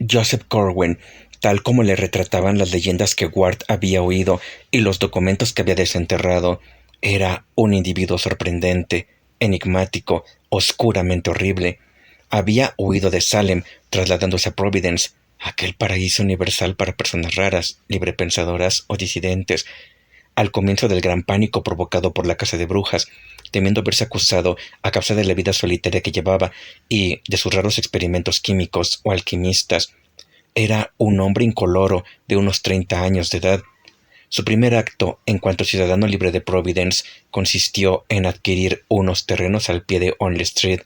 Joseph Corwin, tal como le retrataban las leyendas que Ward había oído y los documentos que había desenterrado, era un individuo sorprendente, enigmático, oscuramente horrible. Había huido de Salem, trasladándose a Providence, aquel paraíso universal para personas raras, librepensadoras o disidentes, al comienzo del gran pánico provocado por la casa de brujas, temiendo verse acusado a causa de la vida solitaria que llevaba y de sus raros experimentos químicos o alquimistas. Era un hombre incoloro de unos 30 años de edad. Su primer acto, en cuanto ciudadano libre de Providence, consistió en adquirir unos terrenos al pie de Only Street.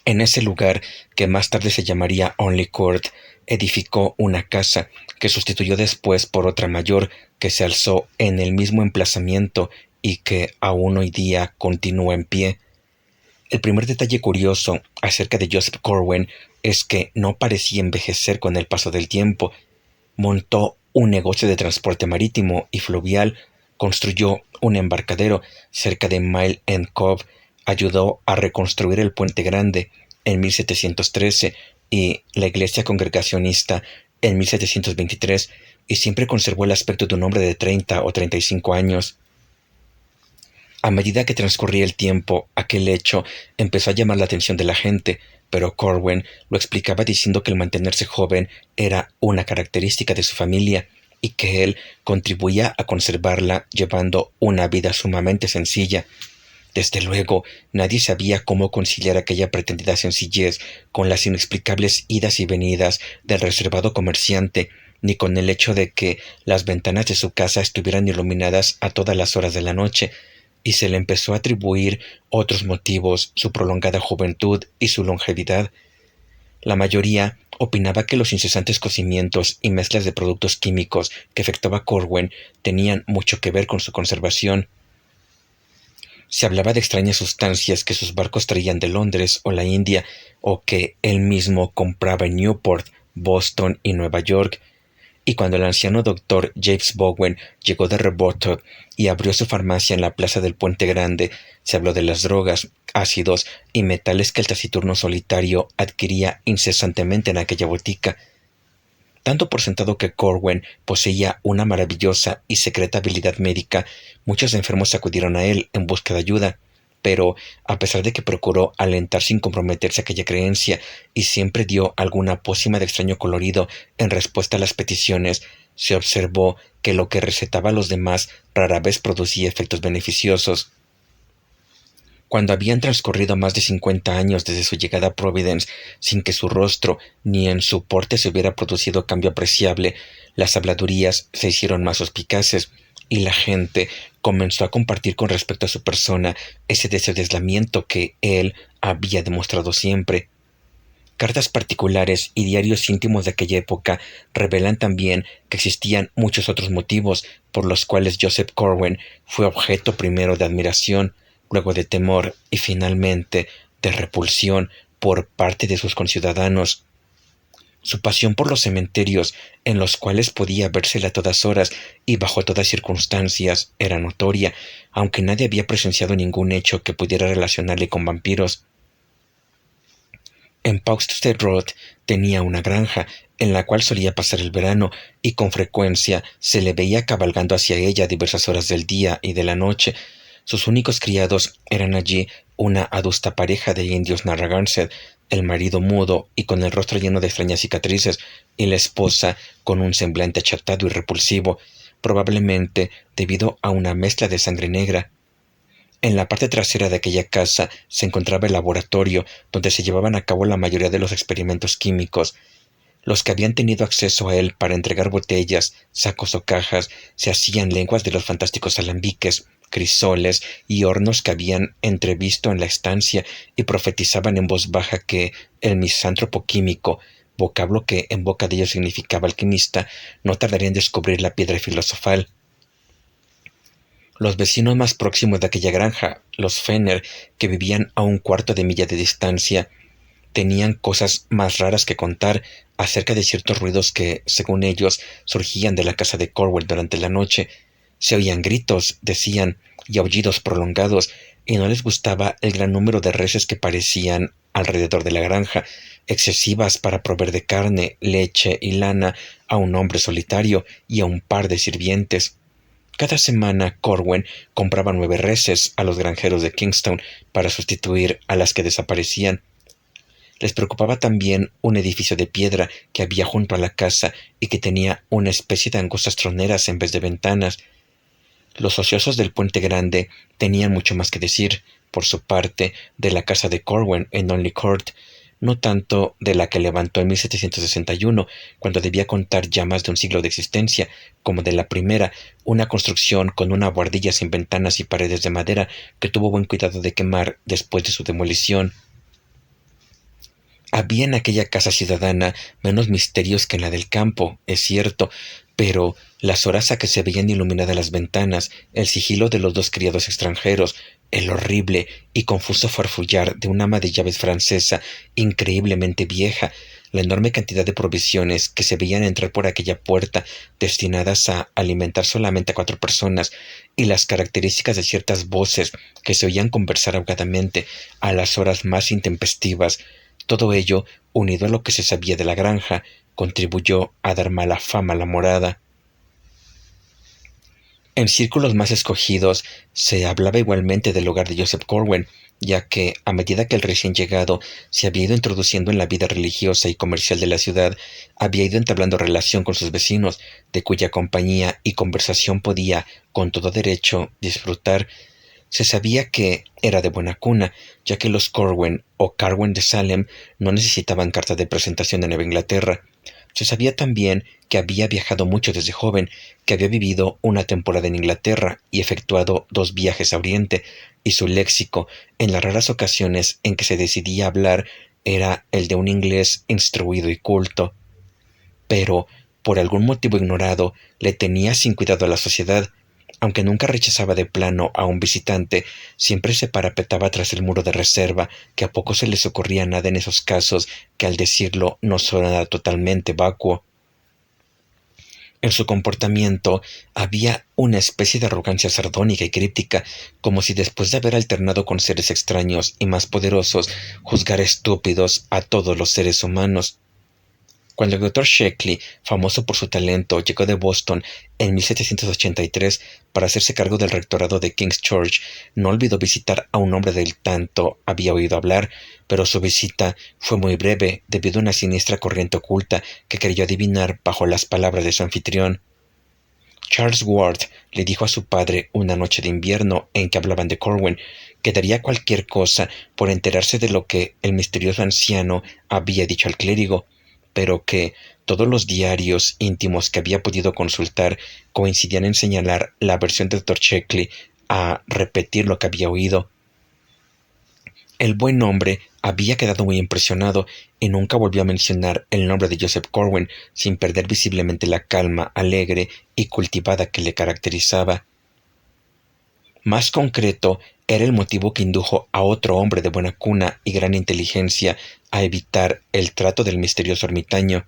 En ese lugar, que más tarde se llamaría Only Court, edificó una casa que sustituyó después por otra mayor que se alzó en el mismo emplazamiento y que aún hoy día continúa en pie. El primer detalle curioso acerca de Joseph Corwin es que no parecía envejecer con el paso del tiempo. Montó un negocio de transporte marítimo y fluvial, construyó un embarcadero cerca de Mile End Cove, ayudó a reconstruir el Puente Grande en 1713 y la iglesia congregacionista en 1723, y siempre conservó el aspecto de un hombre de 30 o 35 años. A medida que transcurría el tiempo, aquel hecho empezó a llamar la atención de la gente, pero Corwin lo explicaba diciendo que el mantenerse joven era una característica de su familia y que él contribuía a conservarla llevando una vida sumamente sencilla. Desde luego, nadie sabía cómo conciliar aquella pretendida sencillez con las inexplicables idas y venidas del reservado comerciante, ni con el hecho de que las ventanas de su casa estuvieran iluminadas a todas las horas de la noche, y se le empezó a atribuir otros motivos, su prolongada juventud y su longevidad. La mayoría opinaba que los incesantes cocimientos y mezclas de productos químicos que efectuaba Corwin tenían mucho que ver con su conservación. Se hablaba de extrañas sustancias que sus barcos traían de Londres o la India, o que él mismo compraba en Newport, Boston y Nueva York. Y cuando el anciano doctor James Bowen llegó de rebote y abrió su farmacia en la plaza del Puente Grande, se habló de las drogas, ácidos y metales que el taciturno solitario adquiría incesantemente en aquella botica. Dando por sentado que Corwin poseía una maravillosa y secreta habilidad médica, muchos enfermos acudieron a él en busca de ayuda, pero a pesar de que procuró alentar sin comprometerse aquella creencia y siempre dio alguna pócima de extraño colorido en respuesta a las peticiones, se observó que lo que recetaba a los demás rara vez producía efectos beneficiosos. Cuando habían transcurrido más de 50 años desde su llegada a Providence, sin que su rostro ni en su porte se hubiera producido cambio apreciable, las habladurías se hicieron más suspicaces, y la gente comenzó a compartir con respecto a su persona ese deseo de aislamiento que él había demostrado siempre. Cartas particulares y diarios íntimos de aquella época revelan también que existían muchos otros motivos por los cuales Joseph Corwin fue objeto primero de admiración, luego de temor y finalmente de repulsión por parte de sus conciudadanos. Su pasión por los cementerios, en los cuales podía vérsela a todas horas y bajo todas circunstancias, era notoria, aunque nadie había presenciado ningún hecho que pudiera relacionarle con vampiros. En Pauxteth Road tenía una granja, en la cual solía pasar el verano, y con frecuencia se le veía cabalgando hacia ella a diversas horas del día y de la noche. Sus únicos criados eran allí una adusta pareja de indios Narragansett, el marido mudo y con el rostro lleno de extrañas cicatrices, y la esposa con un semblante achatado y repulsivo, probablemente debido a una mezcla de sangre negra. En la parte trasera de aquella casa se encontraba el laboratorio, donde se llevaban a cabo la mayoría de los experimentos químicos. Los que habían tenido acceso a él para entregar botellas, sacos o cajas, se hacían lenguas de los fantásticos alambiques, crisoles y hornos que habían entrevisto en la estancia, y profetizaban en voz baja que el misántropo químico, vocablo que en boca de ellos significaba alquimista, no tardaría en descubrir la piedra filosofal. Los vecinos más próximos de aquella granja, los Fenner, que vivían a un cuarto de milla de distancia, tenían cosas más raras que contar acerca de ciertos ruidos que, según ellos, surgían de la casa de Corwin durante la noche. Se oían gritos, decían, y aullidos prolongados, y no les gustaba el gran número de reses que parecían alrededor de la granja, excesivas para proveer de carne, leche y lana a un hombre solitario y a un par de sirvientes. Cada semana Corwin compraba 9 reses a los granjeros de Kingstown para sustituir a las que desaparecían. Les preocupaba también un edificio de piedra que había junto a la casa y que tenía una especie de angostas troneras en vez de ventanas. Los ociosos del Puente Grande tenían mucho más que decir, por su parte, de la casa de Corwin en Olney Court, no tanto de la que levantó en 1761, cuando debía contar ya más de un siglo de existencia, como de la primera, una construcción con una buhardilla sin ventanas y paredes de madera que tuvo buen cuidado de quemar después de su demolición. Había en aquella casa ciudadana menos misterios que en la del campo, es cierto, pero las horas a que se veían iluminadas las ventanas, el sigilo de los 2 criados extranjeros, el horrible y confuso farfullar de una ama de llaves francesa increíblemente vieja, la enorme cantidad de provisiones que se veían entrar por aquella puerta destinadas a alimentar solamente a 4 personas, y las características de ciertas voces que se oían conversar ahogadamente a las horas más intempestivas, todo ello, unido a lo que se sabía de la granja, contribuyó a dar mala fama a la morada. En círculos más escogidos se hablaba igualmente del hogar de Joseph Corwin, ya que, a medida que el recién llegado se había ido introduciendo en la vida religiosa y comercial de la ciudad, había ido entablando relación con sus vecinos, de cuya compañía y conversación podía, con todo derecho, disfrutar. Se sabía que era de buena cuna, ya que los Corwin o Carwin de Salem no necesitaban carta de presentación en Nueva Inglaterra. Se sabía también que había viajado mucho desde joven, que había vivido una temporada en Inglaterra y efectuado 2 viajes a Oriente, y su léxico, en las raras ocasiones en que se decidía hablar, era el de un inglés instruido y culto. Pero, por algún motivo ignorado, le tenía sin cuidado a la sociedad. Aunque nunca rechazaba de plano a un visitante, siempre se parapetaba tras el muro de reserva, que a poco se les ocurría nada en esos casos que, al decirlo, no sonara totalmente vacuo. En su comportamiento había una especie de arrogancia sardónica y críptica, como si después de haber alternado con seres extraños y más poderosos, juzgara estúpidos a todos los seres humanos. Cuando el doctor Sheckley, famoso por su talento, llegó de Boston en 1783 para hacerse cargo del rectorado de King's Church, no olvidó visitar a un hombre del tanto había oído hablar, pero su visita fue muy breve debido a una siniestra corriente oculta que creyó adivinar bajo las palabras de su anfitrión. Charles Ward le dijo a su padre una noche de invierno en que hablaban de Corwin que daría cualquier cosa por enterarse de lo que el misterioso anciano había dicho al clérigo, pero que todos los diarios íntimos que había podido consultar coincidían en señalar la versión del Dr. Sheckley a repetir lo que había oído. El buen hombre había quedado muy impresionado y nunca volvió a mencionar el nombre de Joseph Corwin sin perder visiblemente la calma alegre y cultivada que le caracterizaba. Más concreto era el motivo que indujo a otro hombre de buena cuna y gran inteligencia a evitar el trato del misterioso ermitaño.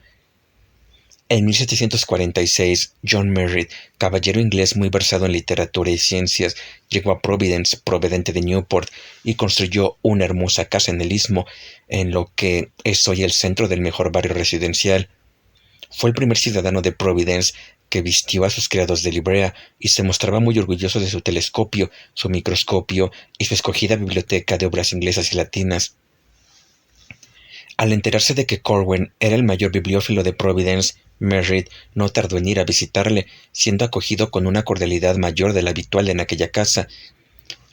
En 1746, John Merritt, caballero inglés muy versado en literatura y ciencias, llegó a Providence, procedente de Newport, y construyó una hermosa casa en el istmo, en lo que es hoy el centro del mejor barrio residencial. Fue el primer ciudadano de Providence que vistió a sus criados de librea y se mostraba muy orgulloso de su telescopio, su microscopio y su escogida biblioteca de obras inglesas y latinas. Al enterarse de que Corwin era el mayor bibliófilo de Providence, Merritt no tardó en ir a visitarle, siendo acogido con una cordialidad mayor de la habitual en aquella casa.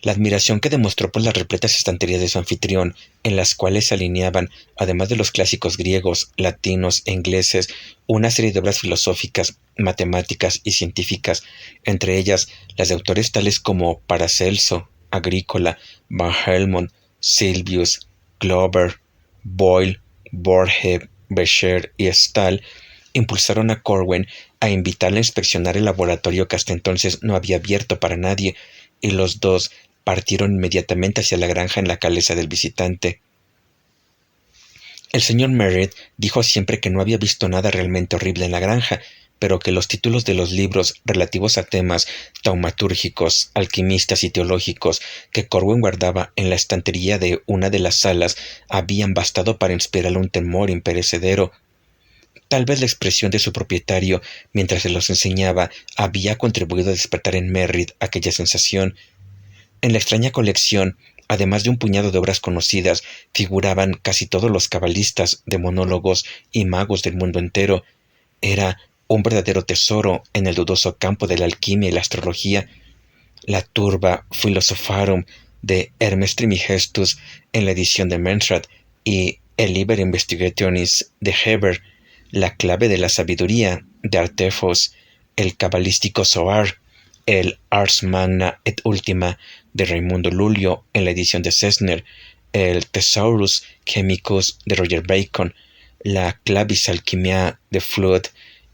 La admiración que demostró por las repletas estanterías de su anfitrión, en las cuales se alineaban, además de los clásicos griegos, latinos e ingleses, una serie de obras filosóficas, matemáticas y científicas, entre ellas las de autores tales como Paracelso, Agrícola, Van Helmont, Sylvius, Glover, Boyle, Boerhaave, Becher y Stahl, impulsaron a Corwin a invitarle a inspeccionar el laboratorio que hasta entonces no había abierto para nadie, y los dos partieron inmediatamente hacia la granja en la calesa del visitante. El señor Merritt dijo siempre que no había visto nada realmente horrible en la granja, pero que los títulos de los libros relativos a temas taumatúrgicos, alquimistas y teológicos que Corwin guardaba en la estantería de una de las salas habían bastado para inspirarle un temor imperecedero. Tal vez la expresión de su propietario mientras se los enseñaba había contribuido a despertar en Merritt aquella sensación. En la extraña colección, además de un puñado de obras conocidas, figuraban casi todos los cabalistas, demonólogos y magos del mundo entero. Era un verdadero tesoro en el dudoso campo de la alquimia y la astrología. La Turba Philosopharum de Hermes Trismegistus en la edición de Menrad y el Liber Investigationis de Heber, la clave de la sabiduría de Artefos, el cabalístico Zohar, el Ars Magna et Ultima de Raimundo Lulio en la edición de Cessner, el Thesaurus Chemicus de Roger Bacon, la Clavis Alchimiae de Flood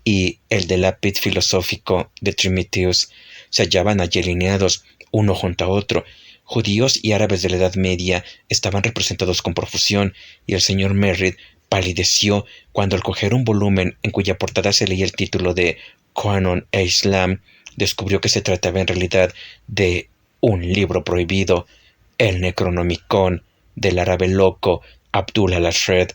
y el de Lapid Filosófico de Trithemius se hallaban allí alineados, uno junto a otro. Judíos y árabes de la Edad Media estaban representados con profusión, y el señor Merritt palideció cuando al coger un volumen en cuya portada se leía el título de Canon e Islam, descubrió que se trataba en realidad de un libro prohibido, el Necronomicon del árabe loco Abdul al-Ashred,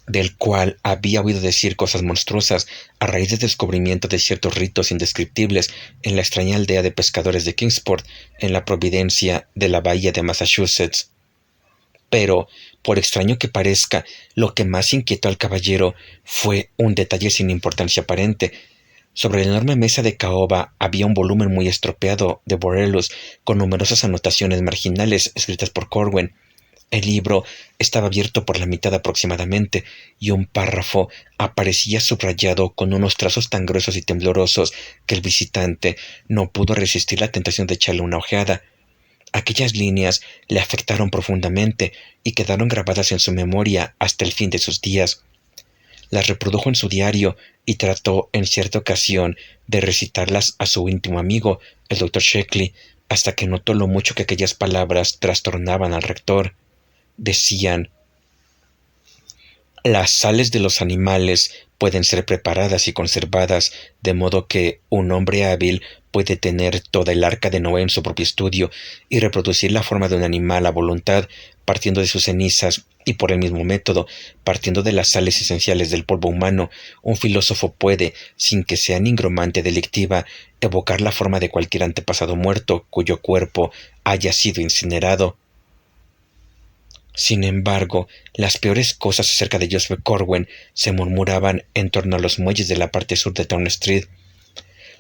del cual había oído decir cosas monstruosas a raíz del descubrimiento de ciertos ritos indescriptibles en la extraña aldea de pescadores de Kingsport, en la Providencia de la bahía de Massachusetts. Pero, por extraño que parezca, lo que más inquietó al caballero fue un detalle sin importancia aparente. Sobre la enorme mesa de caoba había un volumen muy estropeado de Borellus con numerosas anotaciones marginales escritas por Corwin. El libro estaba abierto por la mitad aproximadamente, y un párrafo aparecía subrayado con unos trazos tan gruesos y temblorosos que el visitante no pudo resistir la tentación de echarle una ojeada. Aquellas líneas le afectaron profundamente y quedaron grabadas en su memoria hasta el fin de sus días. Las reprodujo en su diario y trató en cierta ocasión de recitarlas a su íntimo amigo, el doctor Sheckley, hasta que notó lo mucho que aquellas palabras trastornaban al rector. Decían: las sales de los animales pueden ser preparadas y conservadas, de modo que un hombre hábil puede tener toda el arca de Noé en su propio estudio y reproducir la forma de un animal a voluntad, partiendo de sus cenizas, y por el mismo método, partiendo de las sales esenciales del polvo humano, un filósofo puede, sin que sea nigromante delictiva, evocar la forma de cualquier antepasado muerto cuyo cuerpo haya sido incinerado. Sin embargo, las peores cosas acerca de Joseph Corwin se murmuraban en torno a los muelles de la parte sur de Town Street.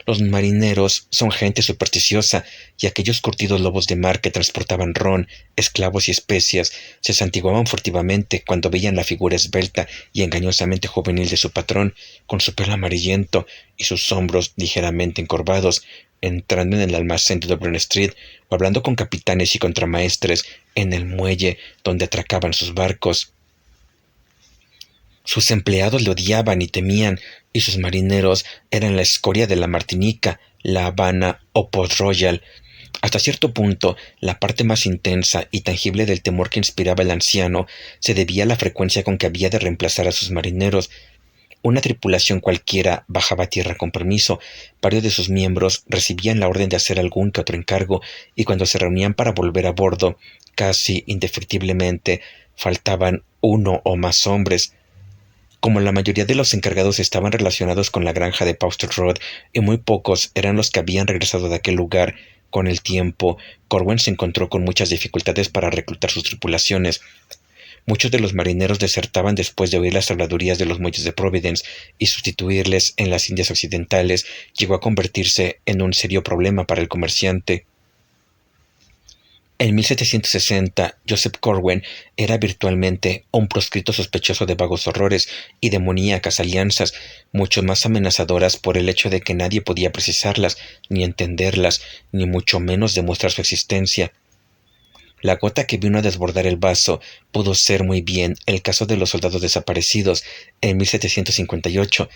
Los marineros son gente supersticiosa, y aquellos curtidos lobos de mar que transportaban ron, esclavos y especias se santiguaban furtivamente cuando veían la figura esbelta y engañosamente juvenil de su patrón, con su pelo amarillento y sus hombros ligeramente encorvados, entrando en el almacén de Dublin Street o hablando con capitanes y contramaestres en el muelle donde atracaban sus barcos. Sus empleados le odiaban y temían, y sus marineros eran la escoria de la Martinica, la Habana o Port Royal. Hasta cierto punto, la parte más intensa y tangible del temor que inspiraba el anciano se debía a la frecuencia con que había de reemplazar a sus marineros. Una tripulación cualquiera bajaba a tierra con permiso, varios de sus miembros recibían la orden de hacer algún que otro encargo, y cuando se reunían para volver a bordo, casi indefectiblemente, faltaban uno o más hombres. Como la mayoría de los encargados estaban relacionados con la granja de Pauster Road y muy pocos eran los que habían regresado de aquel lugar, con el tiempo, Corwin se encontró con muchas dificultades para reclutar sus tripulaciones. Muchos de los marineros desertaban después de oír las habladurías de los muelles de Providence, y sustituirles en las Indias Occidentales llegó a convertirse en un serio problema para el comerciante. En 1760, Joseph Corwin era virtualmente un proscrito sospechoso de vagos horrores y demoníacas alianzas, mucho más amenazadoras por el hecho de que nadie podía precisarlas, ni entenderlas, ni mucho menos demostrar su existencia. La gota que vino a desbordar el vaso pudo ser muy bien el caso de los soldados desaparecidos en 1758.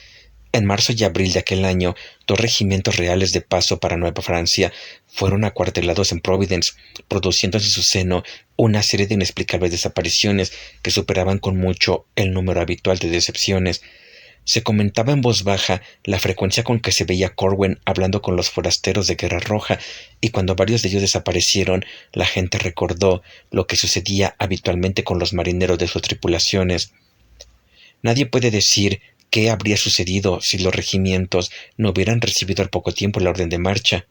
En marzo y abril de aquel año, 2 regimientos reales de paso para Nueva Francia fueron acuartelados en Providence, produciendo en su seno una serie de inexplicables desapariciones que superaban con mucho el número habitual de decepciones. Se comentaba en voz baja la frecuencia con que se veía Corwin hablando con los forasteros de Guerra Roja, y cuando varios de ellos desaparecieron, la gente recordó lo que sucedía habitualmente con los marineros de sus tripulaciones. Nadie puede decir qué habría sucedido si los regimientos no hubieran recibido al poco tiempo la orden de marcha.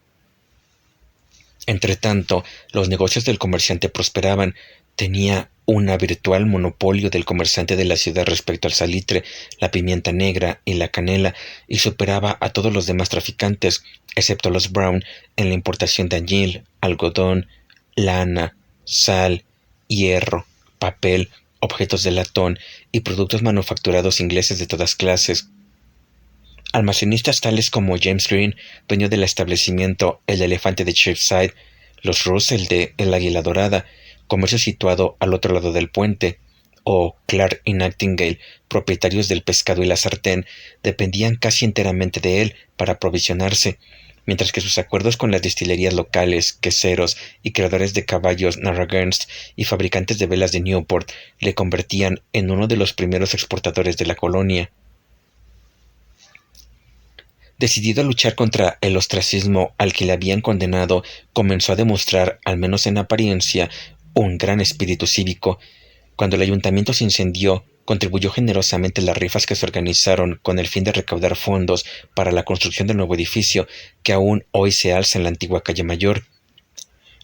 Entretanto, los negocios del comerciante prosperaban. Tenía un virtual monopolio del comerciante de la ciudad respecto al salitre, la pimienta negra y la canela, y superaba a todos los demás traficantes, excepto los Brown, en la importación de añil, algodón, lana, sal, hierro, papel, objetos de latón y productos manufacturados ingleses de todas clases. Almacenistas tales como James Green, dueño del establecimiento El Elefante de Cheapside, los Russell de El Águila Dorada, comercio situado al otro lado del puente, o Clark y Nightingale, propietarios del pescado y la sartén, dependían casi enteramente de él para aprovisionarse, mientras que sus acuerdos con las destilerías locales, queseros y creadores de caballos Narragansett y fabricantes de velas de Newport le convertían en uno de los primeros exportadores de la colonia. Decidido a luchar contra el ostracismo al que le habían condenado, comenzó a demostrar, al menos en apariencia, un gran espíritu cívico. Cuando el ayuntamiento se incendió, contribuyó generosamente a las rifas que se organizaron con el fin de recaudar fondos para la construcción del nuevo edificio, que aún hoy se alza en la antigua calle Mayor.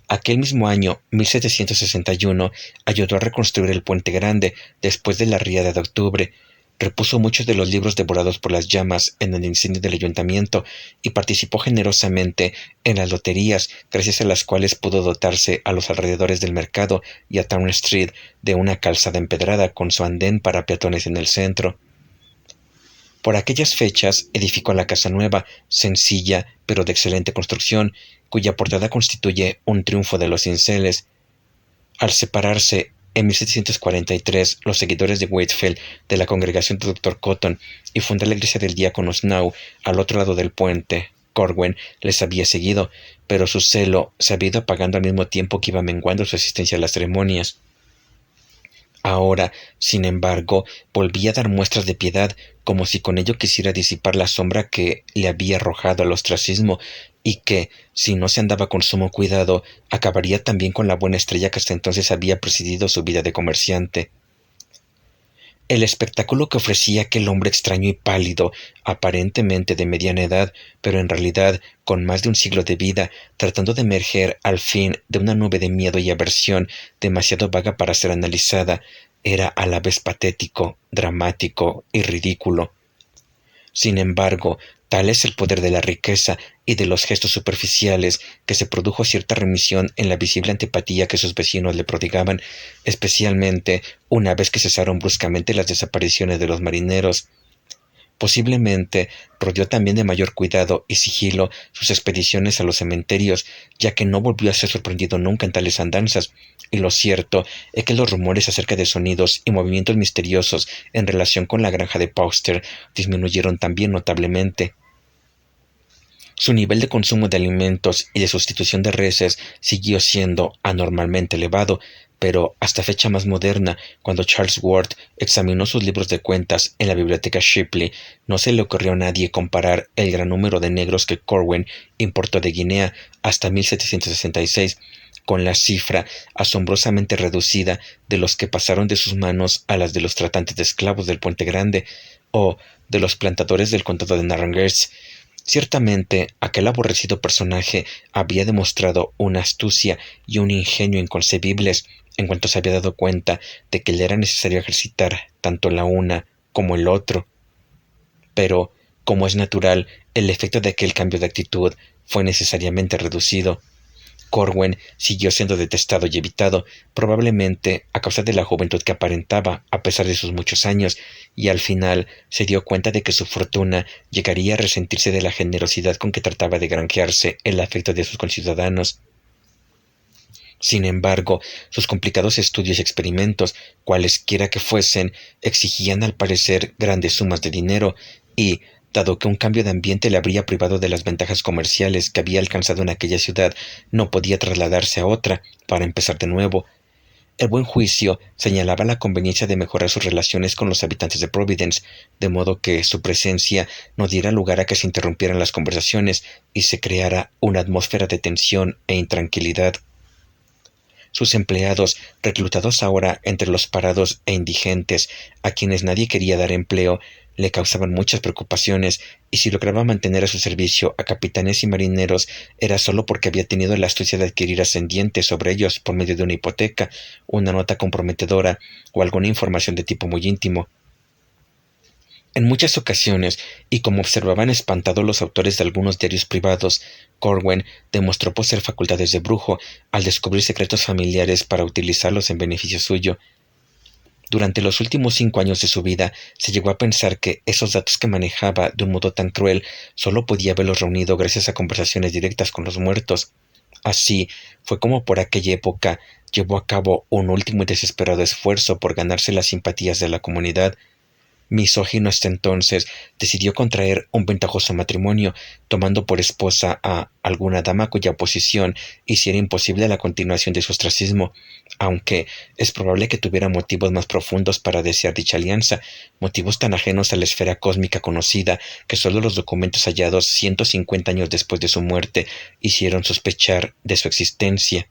Aquel mismo año, 1761, ayudó a reconstruir el Puente Grande después de la riada de octubre. Repuso muchos de los libros devorados por las llamas en el incendio del ayuntamiento y participó generosamente en las loterías, gracias a las cuales pudo dotarse a los alrededores del mercado y a Town Street de una calzada empedrada con su andén para peatones en el centro. Por aquellas fechas edificó la Casa Nueva, sencilla pero de excelente construcción, cuya portada constituye un triunfo de los cinceles. Al separarse en 1743 los seguidores de Wakefield de la congregación de Dr. Cotton y fundar la iglesia del diácono Snow al otro lado del puente, Corwin les había seguido, pero su celo se había ido apagando al mismo tiempo que iba menguando su asistencia a las ceremonias. Ahora, sin embargo, volvía a dar muestras de piedad, como si con ello quisiera disipar la sombra que le había arrojado al ostracismo, y que, si no se andaba con sumo cuidado, acabaría también con la buena estrella que hasta entonces había presidido su vida de comerciante. El espectáculo que ofrecía aquel hombre extraño y pálido, aparentemente de mediana edad, pero en realidad con más de un siglo de vida, tratando de emerger al fin de una nube de miedo y aversión demasiado vaga para ser analizada, era a la vez patético, dramático y ridículo. Sin embargo, tal es el poder de la riqueza y de los gestos superficiales que se produjo cierta remisión en la visible antipatía que sus vecinos le prodigaban, especialmente una vez que cesaron bruscamente las desapariciones de los marineros. Posiblemente rodeó también de mayor cuidado y sigilo sus expediciones a los cementerios, ya que no volvió a ser sorprendido nunca en tales andanzas, y lo cierto es que los rumores acerca de sonidos y movimientos misteriosos en relación con la granja de Pauster disminuyeron también notablemente. Su nivel de consumo de alimentos y de sustitución de reses siguió siendo anormalmente elevado, pero hasta fecha más moderna, cuando Charles Ward examinó sus libros de cuentas en la biblioteca Shipley, no se le ocurrió a nadie comparar el gran número de negros que Corwin importó de Guinea hasta 1766, con la cifra asombrosamente reducida de los que pasaron de sus manos a las de los tratantes de esclavos del Puente Grande o de los plantadores del condado de Narragansett. Ciertamente, aquel aborrecido personaje había demostrado una astucia y un ingenio inconcebibles en cuanto se había dado cuenta de que le era necesario ejercitar tanto la una como el otro. Pero, como es natural, el efecto de aquel cambio de actitud fue necesariamente reducido. Corwin siguió siendo detestado y evitado, probablemente a causa de la juventud que aparentaba a pesar de sus muchos años, y al final se dio cuenta de que su fortuna llegaría a resentirse de la generosidad con que trataba de granjearse el afecto de sus conciudadanos. Sin embargo, sus complicados estudios y experimentos, cualesquiera que fuesen, exigían al parecer grandes sumas de dinero, y, dado que un cambio de ambiente le habría privado de las ventajas comerciales que había alcanzado en aquella ciudad, no podía trasladarse a otra para empezar de nuevo. El buen juicio señalaba la conveniencia de mejorar sus relaciones con los habitantes de Providence, de modo que su presencia no diera lugar a que se interrumpieran las conversaciones y se creara una atmósfera de tensión e intranquilidad. Sus empleados, reclutados ahora entre los parados e indigentes, a quienes nadie quería dar empleo, le causaban muchas preocupaciones, y si lograba mantener a su servicio a capitanes y marineros era solo porque había tenido la astucia de adquirir ascendientes sobre ellos por medio de una hipoteca, una nota comprometedora o alguna información de tipo muy íntimo. En muchas ocasiones, y como observaban espantados los autores de algunos diarios privados, Corwin demostró poseer facultades de brujo al descubrir secretos familiares para utilizarlos en beneficio suyo. Durante los últimos 5 años de su vida, se llegó a pensar que esos datos que manejaba de un modo tan cruel solo podía haberlos reunido gracias a conversaciones directas con los muertos. Así fue como por aquella época llevó a cabo un último y desesperado esfuerzo por ganarse las simpatías de la comunidad. Misógino hasta entonces, decidió contraer un ventajoso matrimonio, tomando por esposa a alguna dama cuya posición hiciera imposible la continuación de su ostracismo, aunque es probable que tuviera motivos más profundos para desear dicha alianza, motivos tan ajenos a la esfera cósmica conocida que sólo los documentos hallados 150 años después de su muerte hicieron sospechar de su existencia.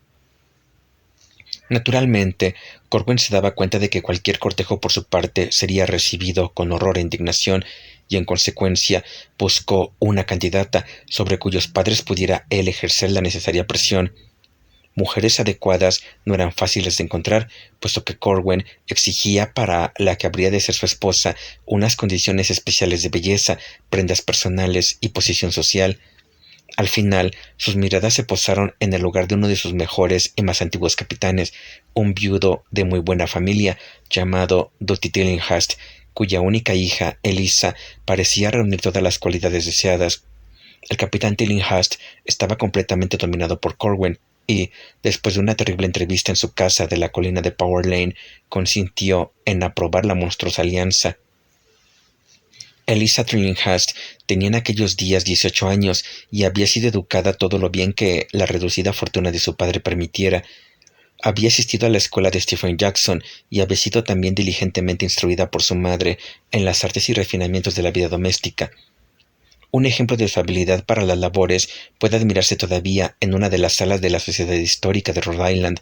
Naturalmente, Corwin se daba cuenta de que cualquier cortejo por su parte sería recibido con horror e indignación, y en consecuencia buscó una candidata sobre cuyos padres pudiera él ejercer la necesaria presión. Mujeres adecuadas no eran fáciles de encontrar, puesto que Corwin exigía para la que habría de ser su esposa unas condiciones especiales de belleza, prendas personales y posición social. Al final, sus miradas se posaron en el hogar de uno de sus mejores y más antiguos capitanes, un viudo de muy buena familia, llamado Dottie Tillinghast, cuya única hija, Elisa, parecía reunir todas las cualidades deseadas. El capitán Tillinghast estaba completamente dominado por Corwin, y, después de una terrible entrevista en su casa de la colina de Power Lane, consintió en aprobar la monstruosa alianza. Elisa Tillinghast tenía en aquellos días 18 años y había sido educada todo lo bien que la reducida fortuna de su padre permitiera. Había asistido a la escuela de Stephen Jackson y había sido también diligentemente instruida por su madre en las artes y refinamientos de la vida doméstica. Un ejemplo de su habilidad para las labores puede admirarse todavía en una de las salas de la Sociedad Histórica de Rhode Island.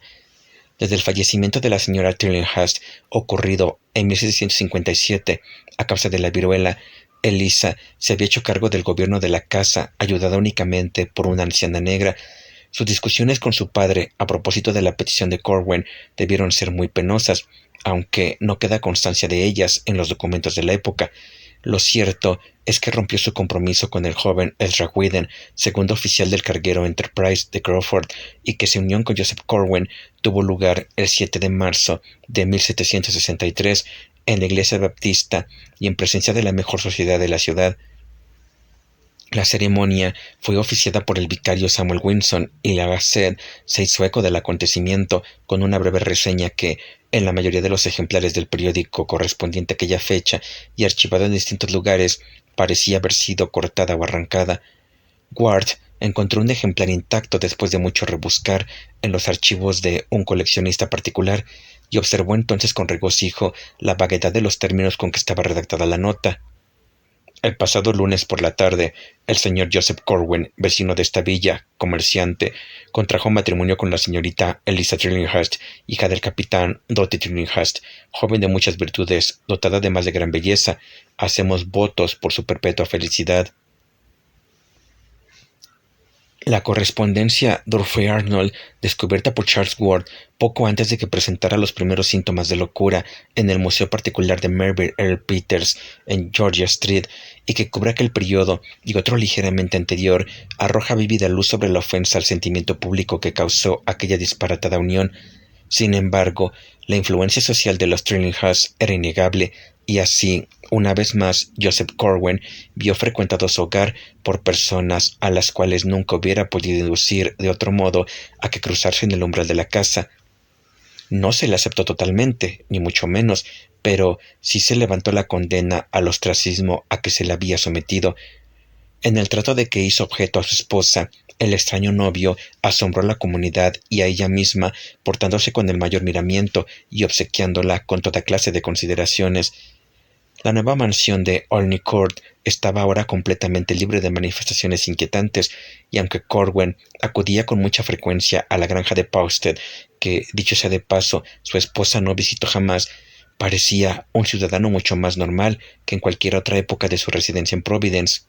Desde el fallecimiento de la señora Tillinghast, ocurrido en 1757, a causa de la viruela, Elisa se había hecho cargo del gobierno de la casa, ayudada únicamente por una anciana negra. Sus discusiones con su padre a propósito de la petición de Corwin debieron ser muy penosas, aunque no queda constancia de ellas en los documentos de la época. Lo cierto es que rompió su compromiso con el joven Ezra Whedon, segundo oficial del carguero Enterprise de Crawford, y que su unión con Joseph Corwin tuvo lugar el 7 de marzo de 1763 en la iglesia baptista y en presencia de la mejor sociedad de la ciudad. La ceremonia fue oficiada por el vicario Samuel Winson y la Gazette se hizo eco del acontecimiento con una breve reseña que, en la mayoría de los ejemplares del periódico correspondiente a aquella fecha y archivado en distintos lugares, parecía haber sido cortada o arrancada. Ward encontró un ejemplar intacto después de mucho rebuscar en los archivos de un coleccionista particular y observó entonces con regocijo la vaguedad de los términos con que estaba redactada la nota. El pasado lunes por la tarde, el señor Joseph Corwin, vecino de esta villa, comerciante, contrajo matrimonio con la señorita Elisa Tillinghast, hija del capitán Dottie Tillinghast, joven de muchas virtudes, dotada además de gran belleza. Hacemos votos por su perpetua felicidad. La correspondencia Dorothy-Arnold, descubierta por Charles Ward poco antes de que presentara los primeros síntomas de locura en el Museo Particular de Melville Earl Peters en Georgia Street, y que cubre aquel periodo y otro ligeramente anterior, arroja vívida luz sobre la ofensa al sentimiento público que causó aquella disparatada unión. Sin embargo, la influencia social de los Tillinghast era innegable, y así, una vez más, Joseph Corwin vio frecuentado su hogar por personas a las cuales nunca hubiera podido inducir de otro modo a que cruzarse en el umbral de la casa. No se le aceptó totalmente, ni mucho menos, pero sí se levantó la condena al ostracismo a que se le había sometido. En el trato de que hizo objeto a su esposa, el extraño novio asombró a la comunidad y a ella misma, portándose con el mayor miramiento y obsequiándola con toda clase de consideraciones. La nueva mansión de Olney Court estaba ahora completamente libre de manifestaciones inquietantes, y aunque Corwin acudía con mucha frecuencia a la granja de Pausted, que, dicho sea de paso, su esposa no visitó jamás, parecía un ciudadano mucho más normal que en cualquier otra época de su residencia en Providence.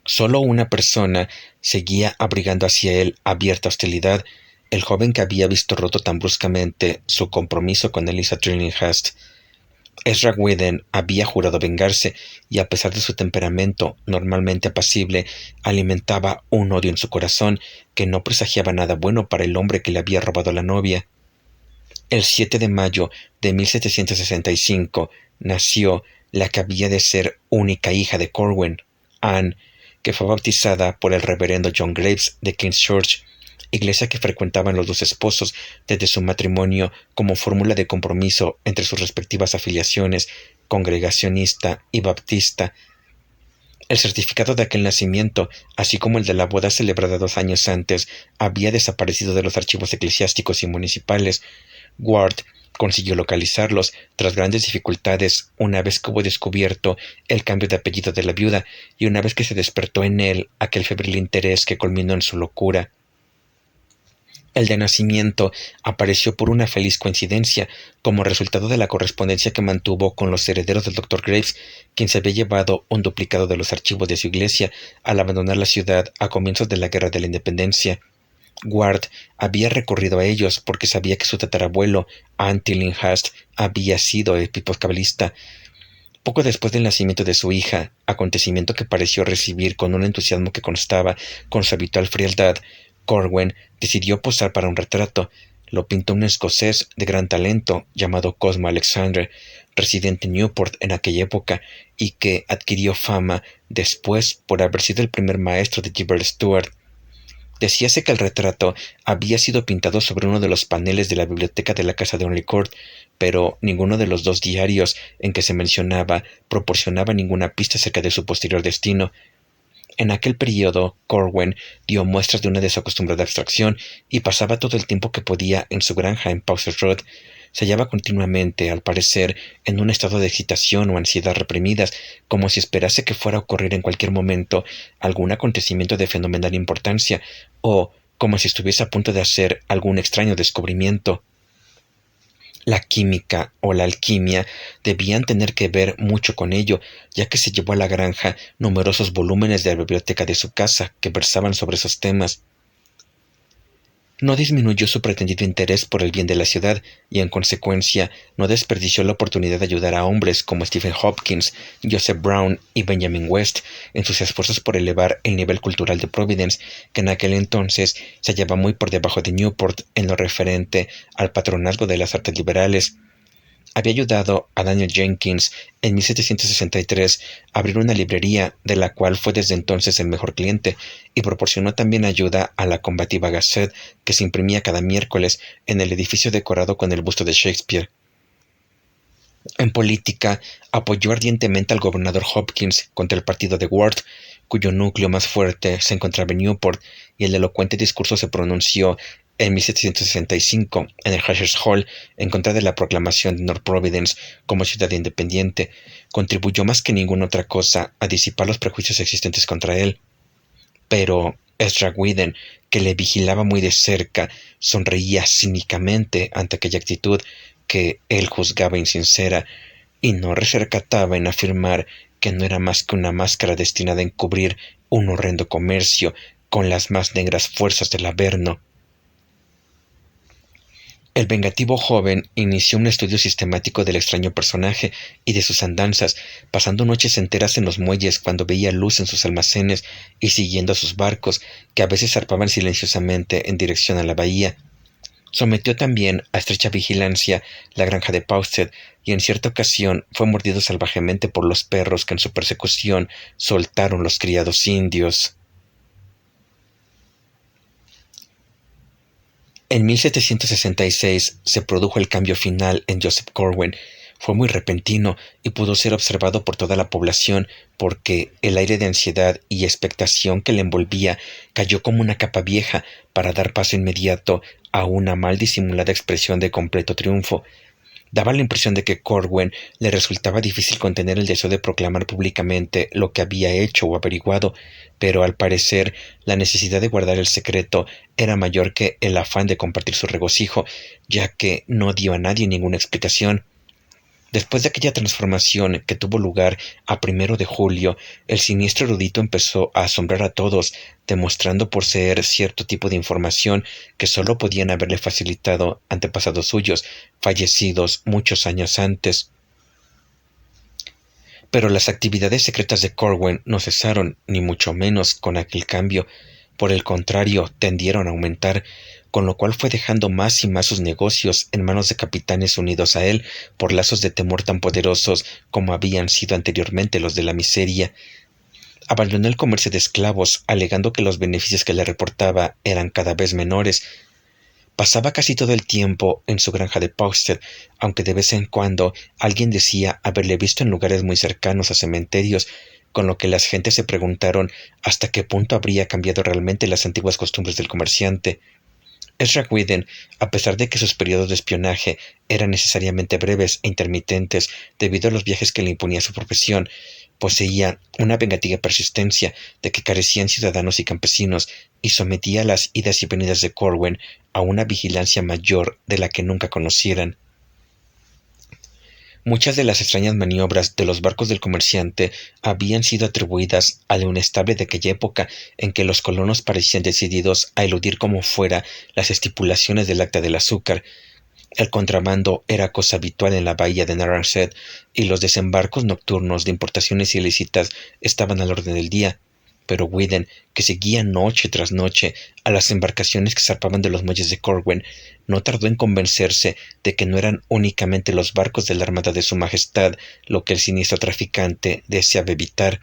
Solo una persona seguía abrigando hacia él abierta hostilidad, el joven que había visto roto tan bruscamente su compromiso con Eliza Tillinghast. Ezra Whedon había jurado vengarse, y a pesar de su temperamento normalmente apacible, alimentaba un odio en su corazón que no presagiaba nada bueno para el hombre que le había robado la novia. El 7 de mayo de 1765 nació la que había de ser única hija de Corwin, Anne, que fue bautizada por el reverendo John Graves de King's Church, iglesia que frecuentaban los dos esposos desde su matrimonio como fórmula de compromiso entre sus respectivas afiliaciones congregacionista y baptista. El certificado de aquel nacimiento, así como el de la boda celebrada 2 años antes, había desaparecido de los archivos eclesiásticos y municipales. Ward consiguió localizarlos tras grandes dificultades una vez que hubo descubierto el cambio de apellido de la viuda y una vez que se despertó en él aquel febril interés que culminó en su locura. El de nacimiento apareció por una feliz coincidencia, como resultado de la correspondencia que mantuvo con los herederos del Dr. Graves, quien se había llevado un duplicado de los archivos de su iglesia al abandonar la ciudad a comienzos de la Guerra de la Independencia. Ward había recurrido a ellos porque sabía que su tatarabuelo, Anne Tillinghast, había sido episcopalista. Poco después del nacimiento de su hija, acontecimiento que pareció recibir con un entusiasmo que contrastaba con su habitual frialdad, Corwin decidió posar para un retrato. Lo pintó un escocés de gran talento llamado Cosmo Alexander, residente en Newport en aquella época, y que adquirió fama después por haber sido el primer maestro de Gilbert Stuart. Decíase que el retrato había sido pintado sobre uno de los paneles de la biblioteca de la casa de Olney Court, pero ninguno de los dos diarios en que se mencionaba proporcionaba ninguna pista acerca de su posterior destino. En aquel período, Corwin dio muestras de una desacostumbrada abstracción y pasaba todo el tiempo que podía en su granja en Pauser Road. Se hallaba continuamente, al parecer, en un estado de excitación o ansiedad reprimidas, como si esperase que fuera a ocurrir en cualquier momento algún acontecimiento de fenomenal importancia, o como si estuviese a punto de hacer algún extraño descubrimiento. La química o la alquimia debían tener que ver mucho con ello, ya que se llevó a la granja numerosos volúmenes de la biblioteca de su casa que versaban sobre esos temas. No disminuyó su pretendido interés por el bien de la ciudad y, en consecuencia, no desperdició la oportunidad de ayudar a hombres como Stephen Hopkins, Joseph Brown y Benjamin West en sus esfuerzos por elevar el nivel cultural de Providence, que en aquel entonces se hallaba muy por debajo de Newport en lo referente al patronazgo de las artes liberales. Había ayudado a Daniel Jenkins en 1763 a abrir una librería, de la cual fue desde entonces el mejor cliente, y proporcionó también ayuda a la combativa Gazette, que se imprimía cada miércoles en el edificio decorado con el busto de Shakespeare. En política, apoyó ardientemente al gobernador Hopkins contra el partido de Ward, cuyo núcleo más fuerte se encontraba en Newport, y el elocuente discurso se pronunció en 1765 en el Hashers Hall en contra de la proclamación de North Providence como ciudad independiente. Contribuyó más que ninguna otra cosa a disipar los prejuicios existentes contra él. Pero Ezra Whedon, que le vigilaba muy de cerca, sonreía cínicamente ante aquella actitud que él juzgaba insincera, y no resercataba en afirmar que no era más que una máscara destinada a encubrir un horrendo comercio con las más negras fuerzas del Averno. El vengativo joven inició un estudio sistemático del extraño personaje y de sus andanzas, pasando noches enteras en los muelles cuando veía luz en sus almacenes y siguiendo a sus barcos, que a veces zarpaban silenciosamente en dirección a la bahía. Sometió también a estrecha vigilancia la granja de Pausted, y en cierta ocasión fue mordido salvajemente por los perros que en su persecución soltaron los criados indios. En 1766 se produjo el cambio final en Joseph Corwin, Fue muy repentino y pudo ser observado por toda la población porque el aire de ansiedad y expectación que le envolvía cayó como una capa vieja para dar paso inmediato a una mal disimulada expresión de completo triunfo. Daba la impresión de que Corwin le resultaba difícil contener el deseo de proclamar públicamente lo que había hecho o averiguado, pero al parecer la necesidad de guardar el secreto era mayor que el afán de compartir su regocijo, ya que no dio a nadie ninguna explicación. Después de aquella transformación que tuvo lugar a 1 de julio, el siniestro erudito empezó a asombrar a todos, demostrando poseer cierto tipo de información que sólo podían haberle facilitado antepasados suyos, fallecidos muchos años antes. Pero las actividades secretas de Corwin no cesaron, ni mucho menos con aquel cambio. Por el contrario, tendieron a aumentar, con lo cual fue dejando más y más sus negocios en manos de capitanes unidos a él por lazos de temor tan poderosos como habían sido anteriormente los de la miseria. Abandonó el comercio de esclavos, alegando que los beneficios que le reportaba eran cada vez menores. Pasaba casi todo el tiempo en su granja de Paustead, aunque de vez en cuando alguien decía haberle visto en lugares muy cercanos a cementerios, con lo que las gentes se preguntaron hasta qué punto habría cambiado realmente las antiguas costumbres del comerciante. Ezra Whedon, a pesar de que sus periodos de espionaje eran necesariamente breves e intermitentes debido a los viajes que le imponía su profesión, poseía una vengativa persistencia de que carecían ciudadanos y campesinos y sometía las idas y venidas de Corwin a una vigilancia mayor de la que nunca conocieran. Muchas de las extrañas maniobras de los barcos del comerciante habían sido atribuidas al inestable de aquella época en que los colonos parecían decididos a eludir como fuera las estipulaciones del Acta del Azúcar. El contrabando era cosa habitual en la bahía de Narragansett y los desembarcos nocturnos de importaciones ilícitas estaban al orden del día. Pero Whedon, que seguía noche tras noche a las embarcaciones que zarpaban de los muelles de Corwin, no tardó en convencerse de que no eran únicamente los barcos de la Armada de Su Majestad lo que el siniestro traficante deseaba evitar.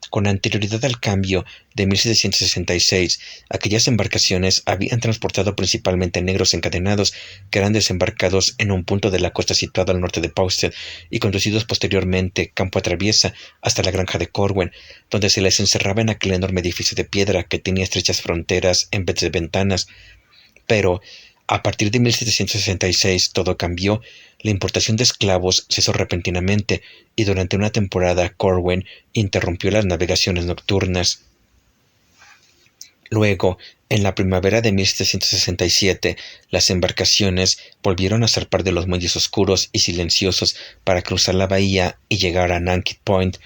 Con anterioridad al cambio de 1766, aquellas embarcaciones habían transportado principalmente negros encadenados que eran desembarcados en un punto de la costa situado al norte de Paustead y conducidos posteriormente campo a traviesa hasta la granja de Corwin, donde se les encerraba en aquel enorme edificio de piedra que tenía estrechas fronteras en vez de ventanas. Pero a partir de 1766 todo cambió. La importación de esclavos cesó repentinamente y durante una temporada Corwin interrumpió las navegaciones nocturnas. Luego, en la primavera de 1767, las embarcaciones volvieron a zarpar de los muelles oscuros y silenciosos para cruzar la bahía y llegar a Nankin Point,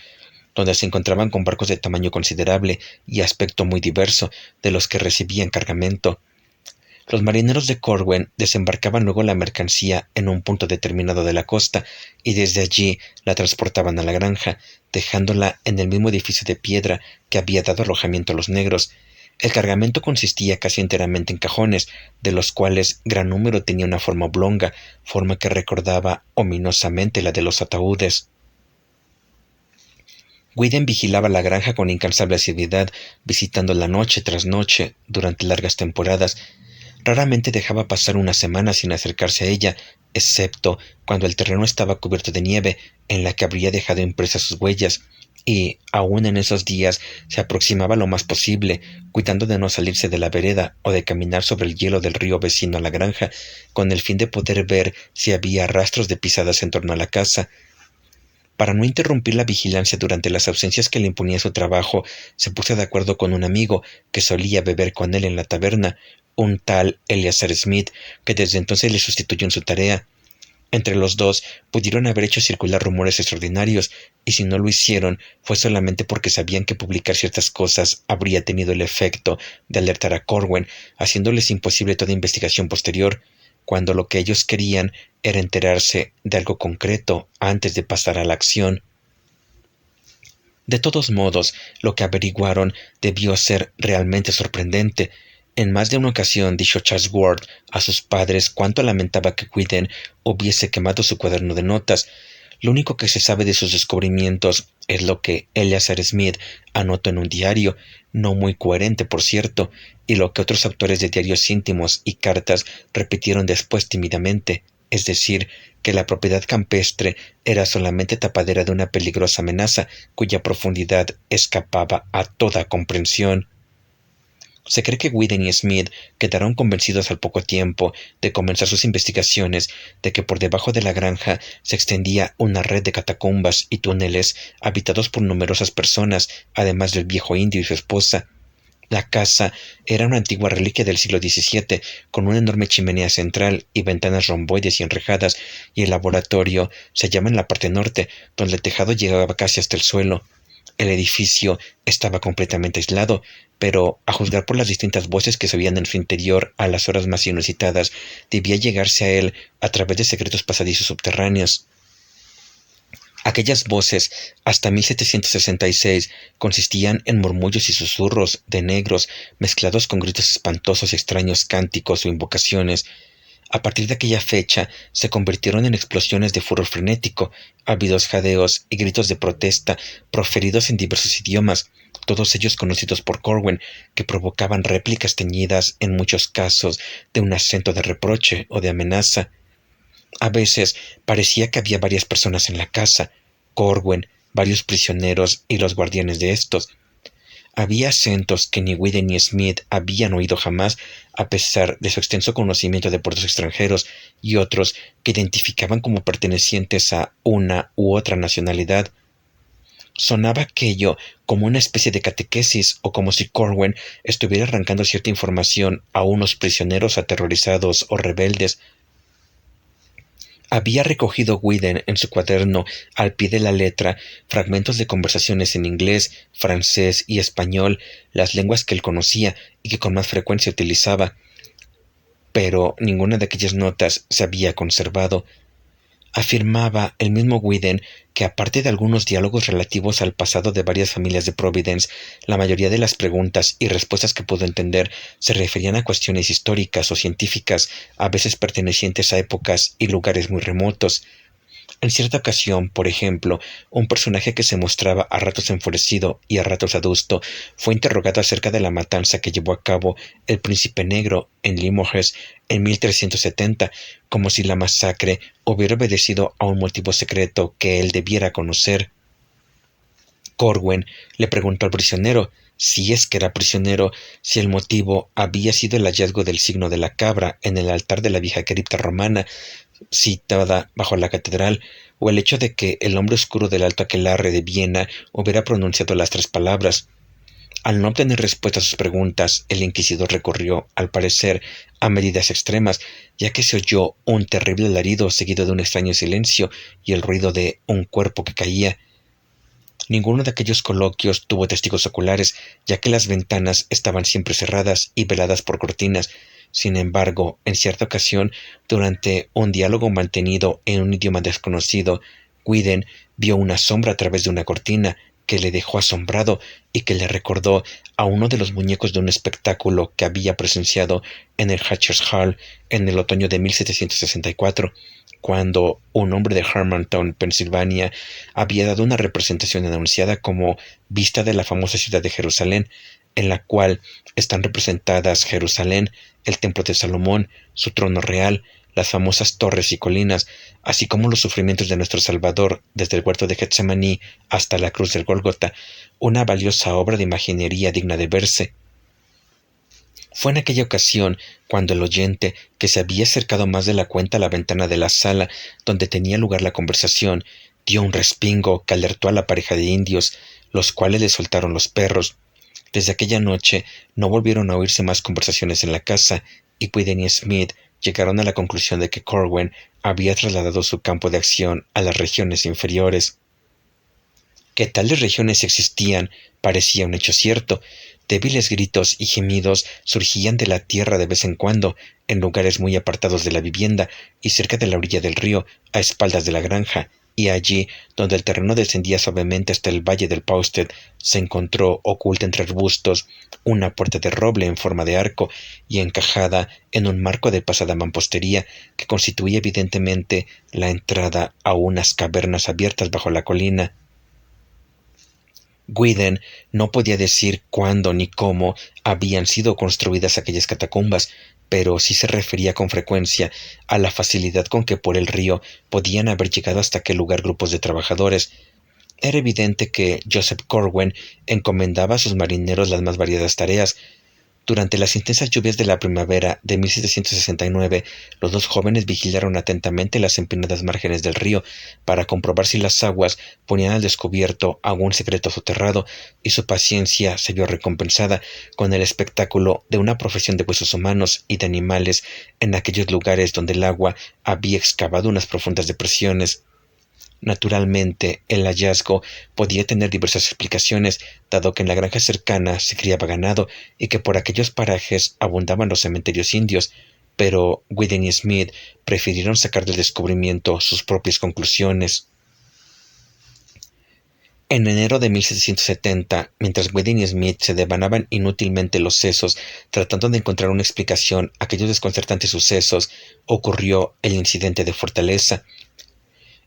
donde se encontraban con barcos de tamaño considerable y aspecto muy diverso, de los que recibían cargamento. Los marineros de Corwin desembarcaban luego la mercancía en un punto determinado de la costa y desde allí la transportaban a la granja, dejándola en el mismo edificio de piedra que había dado alojamiento a los negros. El cargamento consistía casi enteramente en cajones, de los cuales gran número tenía una forma oblonga, forma que recordaba ominosamente la de los ataúdes. Whedon vigilaba la granja con incansable asiduidad, visitándola noche tras noche durante largas temporadas. Raramente dejaba pasar una semana sin acercarse a ella, excepto cuando el terreno estaba cubierto de nieve, en la que habría dejado impresas sus huellas, y aun en esos días se aproximaba lo más posible, cuidando de no salirse de la vereda o de caminar sobre el hielo del río vecino a la granja, con el fin de poder ver si había rastros de pisadas en torno a la casa. Para no interrumpir la vigilancia durante las ausencias que le imponía su trabajo, se puso de acuerdo con un amigo que solía beber con él en la taberna, un tal Eleazar Smith, que desde entonces le sustituyó en su tarea. Entre los dos pudieron haber hecho circular rumores extraordinarios, y si no lo hicieron fue solamente porque sabían que publicar ciertas cosas habría tenido el efecto de alertar a Corwin, haciéndoles imposible toda investigación posterior, cuando lo que ellos querían era enterarse de algo concreto antes de pasar a la acción. De todos modos, lo que averiguaron debió ser realmente sorprendente. En más de una ocasión dijo Chatsworth a sus padres cuánto lamentaba que Whedon hubiese quemado su cuaderno de notas. Lo único que se sabe de sus descubrimientos es lo que Eleazar Smith anotó en un diario, no muy coherente por cierto, y lo que otros autores de diarios íntimos y cartas repitieron después tímidamente. es decir, que la propiedad campestre era solamente tapadera de una peligrosa amenaza cuya profundidad escapaba a toda comprensión. Se cree que Whedon y Smith quedaron convencidos al poco tiempo de comenzar sus investigaciones de que por debajo de la granja se extendía una red de catacumbas y túneles habitados por numerosas personas, además del viejo indio y su esposa. La casa era una antigua reliquia del siglo XVII, con una enorme chimenea central y ventanas romboides y enrejadas, y el laboratorio se hallaba en la parte norte, donde el tejado llegaba casi hasta el suelo. El edificio estaba completamente aislado, pero, a juzgar por las distintas voces que se oían en su interior a las horas más inusitadas, debía llegarse a él a través de secretos pasadizos subterráneos. Aquellas voces, hasta 1766, consistían en murmullos y susurros de negros mezclados con gritos espantosos y extraños cánticos o invocaciones. A partir de aquella fecha se convirtieron en explosiones de furor frenético, ávidos jadeos y gritos de protesta proferidos en diversos idiomas, todos ellos conocidos por Corwin, que provocaban réplicas teñidas, en muchos casos, de un acento de reproche o de amenaza. A veces parecía que había varias personas en la casa: Corwin, varios prisioneros y los guardianes de estos. Había acentos que ni Whedon ni Smith habían oído jamás, a pesar de su extenso conocimiento de puertos extranjeros, y otros que identificaban como pertenecientes a una u otra nacionalidad. Sonaba aquello como una especie de catequesis, o como si Corwin estuviera arrancando cierta información a unos prisioneros aterrorizados o rebeldes. Había recogido Whedon en su cuaderno, al pie de la letra, fragmentos de conversaciones en inglés, francés y español, las lenguas que él conocía y que con más frecuencia utilizaba, pero ninguna de aquellas notas se había conservado. Afirmaba el mismo Whedon que, aparte de algunos diálogos relativos al pasado de varias familias de Providence, la mayoría de las preguntas y respuestas que pudo entender se referían a cuestiones históricas o científicas, a veces pertenecientes a épocas y lugares muy remotos. En cierta ocasión, por ejemplo, un personaje que se mostraba a ratos enfurecido y a ratos adusto fue interrogado acerca de la matanza que llevó a cabo el Príncipe Negro en Limoges en 1370, como si la masacre hubiera obedecido a un motivo secreto que él debiera conocer. Corwin le preguntó al prisionero, si es que era prisionero, si el motivo había sido el hallazgo del signo de la cabra en el altar de la vieja cripta romana citada bajo la catedral, o el hecho de que el hombre oscuro del Alto Aquelarre de Viena hubiera pronunciado las tres palabras. Al no obtener respuesta a sus preguntas, el inquisidor recurrió, al parecer, a medidas extremas, ya que se oyó un terrible alarido seguido de un extraño silencio y el ruido de un cuerpo que caía. Ninguno de aquellos coloquios tuvo testigos oculares, ya que las ventanas estaban siempre cerradas y veladas por cortinas. Sin embargo, en cierta ocasión, durante un diálogo mantenido en un idioma desconocido, Whedon vio una sombra a través de una cortina que le dejó asombrado y que le recordó a uno de los muñecos de un espectáculo que había presenciado en el Hatcher's Hall en el otoño de 1764, cuando un hombre de Harmontown, Pensilvania, había dado una representación anunciada como Vista de la famosa ciudad de Jerusalén, en la cual están representadas Jerusalén, el templo de Salomón, su trono real, las famosas torres y colinas, así como los sufrimientos de nuestro Salvador desde el huerto de Getsemaní hasta la cruz del Gólgota, una valiosa obra de imaginería digna de verse. Fue en aquella ocasión cuando el oyente, que se había acercado más de la cuenta a la ventana de la sala donde tenía lugar la conversación, dio un respingo que alertó a la pareja de indios, los cuales le soltaron los perros. Desde aquella noche no volvieron a oírse más conversaciones en la casa, y Whedon y Smith llegaron a la conclusión de que Corwin había trasladado su campo de acción a las regiones inferiores. Que tales regiones existían parecía un hecho cierto. Débiles gritos y gemidos surgían de la tierra de vez en cuando, en lugares muy apartados de la vivienda y cerca de la orilla del río, a espaldas de la granja, y allí, donde el terreno descendía suavemente hasta el valle del Paustead, se encontró, oculta entre arbustos, una puerta de roble en forma de arco y encajada en un marco de pasada mampostería que constituía evidentemente la entrada a unas cavernas abiertas bajo la colina. Whedon no podía decir cuándo ni cómo habían sido construidas aquellas catacumbas, pero sí se refería con frecuencia a la facilidad con que por el río podían haber llegado hasta aquel lugar grupos de trabajadores. Era evidente que Joseph Corwin encomendaba a sus marineros las más variadas tareas. Durante las intensas lluvias de la primavera de 1769, los dos jóvenes vigilaron atentamente las empinadas márgenes del río para comprobar si las aguas ponían al descubierto algún secreto soterrado, y su paciencia se vio recompensada con el espectáculo de una profesión de huesos humanos y de animales en aquellos lugares donde el agua había excavado unas profundas depresiones. Naturalmente, el hallazgo podía tener diversas explicaciones, dado que en la granja cercana se criaba ganado y que por aquellos parajes abundaban los cementerios indios, pero Whedon y Smith prefirieron sacar del descubrimiento sus propias conclusiones. En enero de 1770, mientras Whedon y Smith se devanaban inútilmente los sesos tratando de encontrar una explicación a aquellos desconcertantes sucesos, ocurrió el incidente de Fortaleza.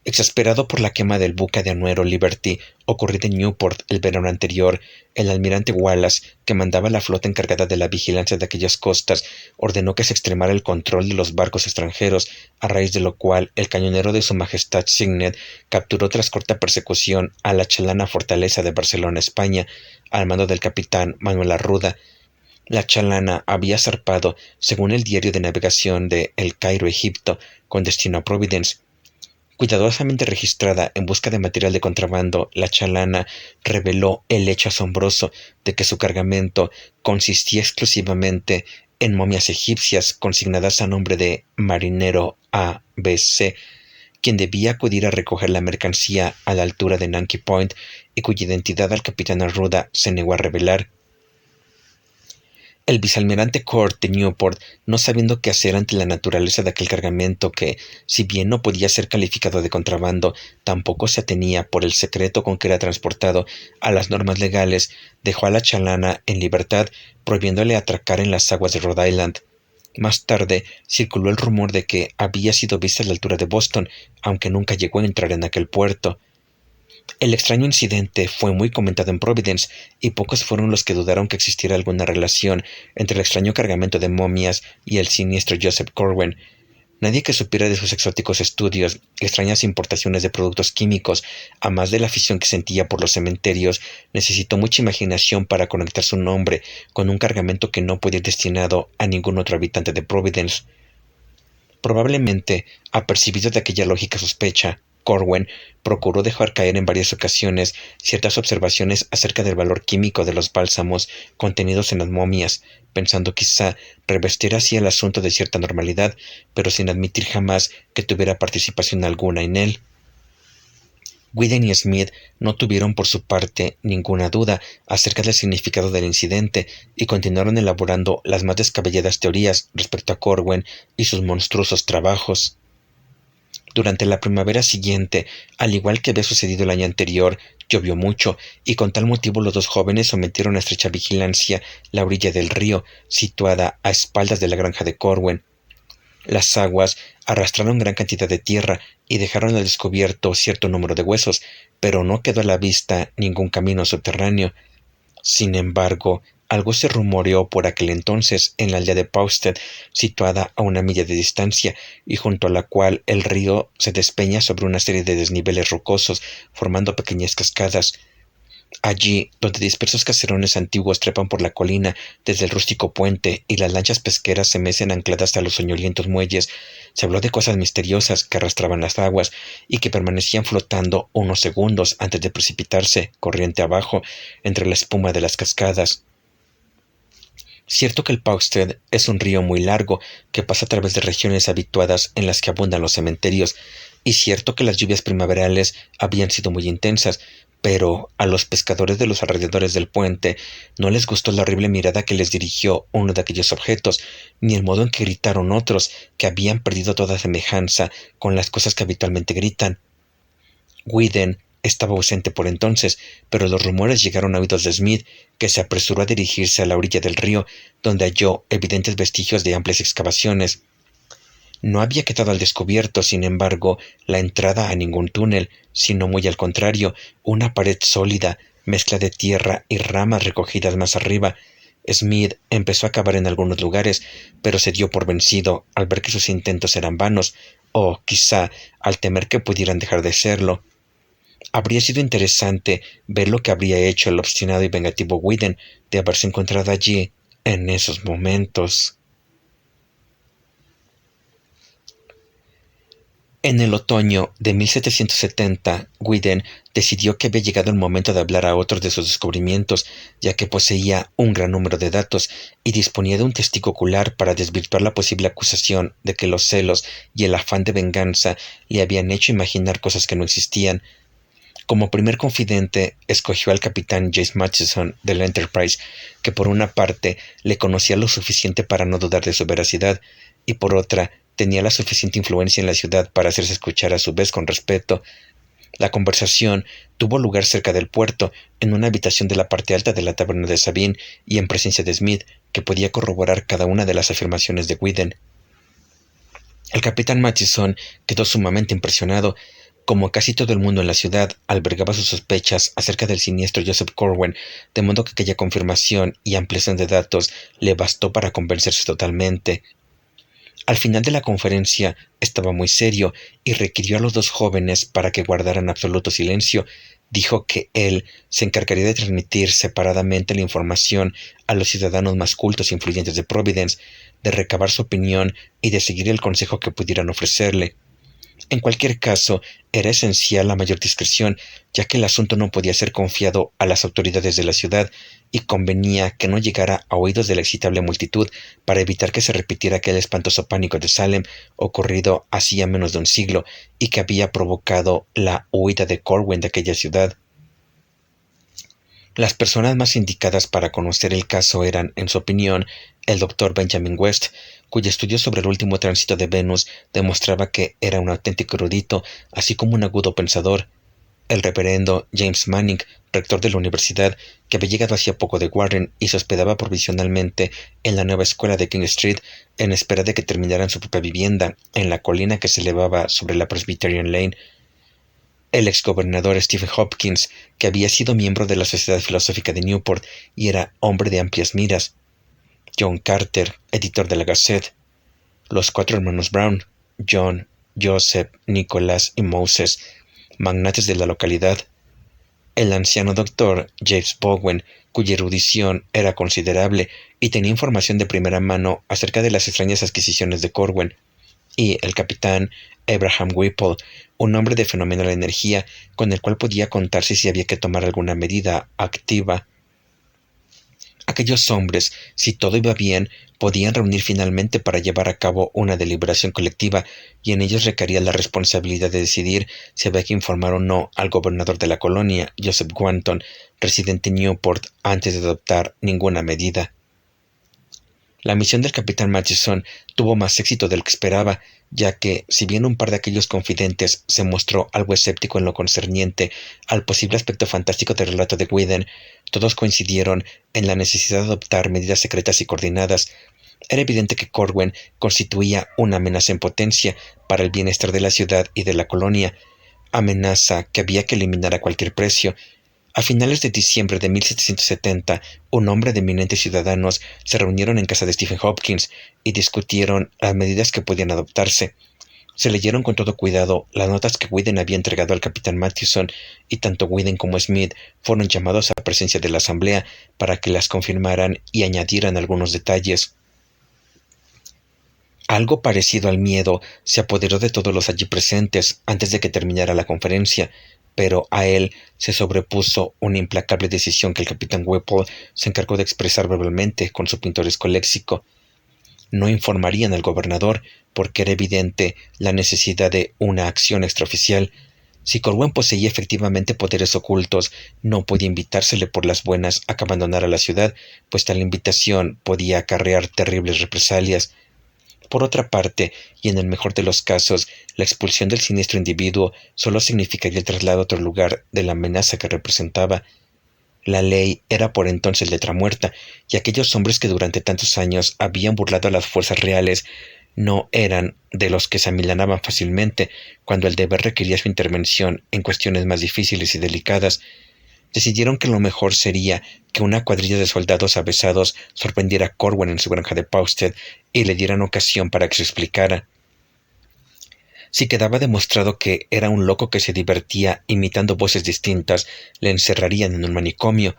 Exasperado por la quema del buque aduanero Liberty, ocurrida en Newport el verano anterior, el almirante Wallace, que mandaba la flota encargada de la vigilancia de aquellas costas, ordenó que se extremara el control de los barcos extranjeros, a raíz de lo cual el cañonero de Su Majestad Signet capturó tras corta persecución a la chalana Fortaleza de Barcelona, España, al mando del capitán Manuel Arruda. La chalana había zarpado, según el diario de navegación de El Cairo, Egipto, con destino a Providence. Cuidadosamente registrada en busca de material de contrabando, la chalana reveló el hecho asombroso de que su cargamento consistía exclusivamente en momias egipcias consignadas a nombre de marinero A. B. C., quien debía acudir a recoger la mercancía a la altura de Nanky Point y cuya identidad al capitán Arruda se negó a revelar. El vicealmirante Court de Newport, no sabiendo qué hacer ante la naturaleza de aquel cargamento que, si bien no podía ser calificado de contrabando, tampoco se atenía por el secreto con que era transportado a las normas legales, dejó a la chalana en libertad, prohibiéndole atracar en las aguas de Rhode Island. Más tarde circuló el rumor de que había sido vista a la altura de Boston, aunque nunca llegó a entrar en aquel puerto. El extraño incidente fue muy comentado en Providence, y pocos fueron los que dudaron que existiera alguna relación entre el extraño cargamento de momias y el siniestro Joseph Corwin. Nadie que supiera de sus exóticos estudios, extrañas importaciones de productos químicos, a más de la afición que sentía por los cementerios, necesitó mucha imaginación para conectar su nombre con un cargamento que no podía ir destinado a ningún otro habitante de Providence. Probablemente, apercibido de aquella lógica sospecha, Corwin procuró dejar caer en varias ocasiones ciertas observaciones acerca del valor químico de los bálsamos contenidos en las momias, pensando quizá revestir así el asunto de cierta normalidad, pero sin admitir jamás que tuviera participación alguna en él. Whedon y Smith no tuvieron por su parte ninguna duda acerca del significado del incidente y continuaron elaborando las más descabelladas teorías respecto a Corwin y sus monstruosos trabajos. Durante la primavera siguiente, al igual que había sucedido el año anterior, llovió mucho, y con tal motivo los dos jóvenes sometieron a estrecha vigilancia la orilla del río, situada a espaldas de la granja de Corwin. Las aguas arrastraron gran cantidad de tierra y dejaron al descubierto cierto número de huesos, pero no quedó a la vista ningún camino subterráneo. Sin embargo, algo se rumoreó por aquel entonces en la aldea de Paustead, situada a 1 milla de distancia, y junto a la cual el río se despeña sobre una serie de desniveles rocosos, formando pequeñas cascadas. Allí, donde dispersos caserones antiguos trepan por la colina desde el rústico puente y las lanchas pesqueras se mecen ancladas a los soñolientos muelles, se habló de cosas misteriosas que arrastraban las aguas y que permanecían flotando unos segundos antes de precipitarse, corriente abajo, entre la espuma de las cascadas. Cierto que el Paustead es un río muy largo que pasa a través de regiones habituadas en las que abundan los cementerios, y cierto que las lluvias primaverales habían sido muy intensas, pero a los pescadores de los alrededores del puente no les gustó la horrible mirada que les dirigió uno de aquellos objetos, ni el modo en que gritaron otros, que habían perdido toda semejanza con las cosas que habitualmente gritan. Whedon estaba ausente por entonces, pero los rumores llegaron a oídos de Smith, que se apresuró a dirigirse a la orilla del río, donde halló evidentes vestigios de amplias excavaciones. No había quedado al descubierto, sin embargo, la entrada a ningún túnel, sino muy al contrario, una pared sólida, mezcla de tierra y ramas recogidas más arriba. Smith empezó a cavar en algunos lugares, pero se dio por vencido al ver que sus intentos eran vanos, o quizá al temer que pudieran dejar de serlo. Habría sido interesante ver lo que habría hecho el obstinado y vengativo Whedon de haberse encontrado allí en esos momentos. En el otoño de 1770, Whedon decidió que había llegado el momento de hablar a otros de sus descubrimientos, ya que poseía un gran número de datos y disponía de un testigo ocular para desvirtuar la posible acusación de que los celos y el afán de venganza le habían hecho imaginar cosas que no existían. Como primer confidente, escogió al capitán James Murchison de la Enterprise, que por una parte le conocía lo suficiente para no dudar de su veracidad, y por otra tenía la suficiente influencia en la ciudad para hacerse escuchar a su vez con respeto. La conversación tuvo lugar cerca del puerto, en una habitación de la parte alta de la taberna de Sabine, y en presencia de Smith, que podía corroborar cada una de las afirmaciones de Whedon. El capitán Murchison quedó sumamente impresionado. Como casi todo el mundo en la ciudad albergaba sus sospechas acerca del siniestro Joseph Corwin, de modo que aquella confirmación y ampliación de datos le bastó para convencerse totalmente. Al final de la conferencia estaba muy serio y requirió a los dos jóvenes para que guardaran absoluto silencio. Dijo que él se encargaría de transmitir separadamente la información a los ciudadanos más cultos e influyentes de Providence, de recabar su opinión y de seguir el consejo que pudieran ofrecerle. En cualquier caso, era esencial la mayor discreción, ya que el asunto no podía ser confiado a las autoridades de la ciudad, y convenía que no llegara a oídos de la excitable multitud para evitar que se repitiera aquel espantoso pánico de Salem, ocurrido hacía menos de un siglo, y que había provocado la huida de Corwin de aquella ciudad. Las personas más indicadas para conocer el caso eran, en su opinión, el doctor Benjamin West, cuyo estudio sobre el último tránsito de Venus demostraba que era un auténtico erudito, así como un agudo pensador; el reverendo James Manning, rector de la universidad, que había llegado hacía poco de Warren y se hospedaba provisionalmente en la nueva escuela de King Street, en espera de que terminaran su propia vivienda en la colina que se elevaba sobre la Presbyterian Lane; el exgobernador Stephen Hopkins, que había sido miembro de la Sociedad Filosófica de Newport y era hombre de amplias miras; John Carter, editor de la Gazette; los cuatro hermanos Brown, John, Joseph, Nicholas y Moses, magnates de la localidad; el anciano doctor James Bowen, cuya erudición era considerable y tenía información de primera mano acerca de las extrañas adquisiciones de Corwin; y el capitán Abraham Whipple, un hombre de fenomenal energía, con el cual podía contarse si había que tomar alguna medida activa. Aquellos hombres, si todo iba bien, podían reunir finalmente para llevar a cabo una deliberación colectiva, y en ellos recaía la responsabilidad de decidir si había que informar o no al gobernador de la colonia, Joseph Wanton, residente en Newport, antes de adoptar ninguna medida. La misión del capitán Murchison tuvo más éxito del que esperaba, ya que, si bien un par de aquellos confidentes se mostró algo escéptico en lo concerniente al posible aspecto fantástico del relato de Whedon, todos coincidieron en la necesidad de adoptar medidas secretas y coordinadas. Era evidente que Corwin constituía una amenaza en potencia para el bienestar de la ciudad y de la colonia, amenaza que había que eliminar a cualquier precio. A finales de diciembre de 1770, un hombre de eminentes ciudadanos se reunieron en casa de Stephen Hopkins y discutieron las medidas que podían adoptarse. Se leyeron con todo cuidado las notas que Whedon había entregado al capitán Murchison, y tanto Whedon como Smith fueron llamados a presencia de la asamblea para que las confirmaran y añadieran algunos detalles. Algo parecido al miedo se apoderó de todos los allí presentes antes de que terminara la conferencia, pero a él se sobrepuso una implacable decisión que el capitán Whipple se encargó de expresar verbalmente con su pintoresco léxico. No informarían al gobernador, porque era evidente la necesidad de una acción extraoficial. Si Corwin poseía efectivamente poderes ocultos, no podía invitársele por las buenas a que abandonara la ciudad, pues tal invitación podía acarrear terribles represalias. Por otra parte, y en el mejor de los casos, la expulsión del siniestro individuo solo significaría el traslado a otro lugar de la amenaza que representaba. La ley era por entonces letra muerta, y aquellos hombres que durante tantos años habían burlado a las fuerzas reales no eran de los que se amilanaban fácilmente cuando el deber requería su intervención en cuestiones más difíciles y delicadas. Decidieron que lo mejor sería que una cuadrilla de soldados avesados sorprendiera a Corwin en su granja de Pausted y le dieran ocasión para que se explicara. Si quedaba demostrado que era un loco que se divertía imitando voces distintas, le encerrarían en un manicomio.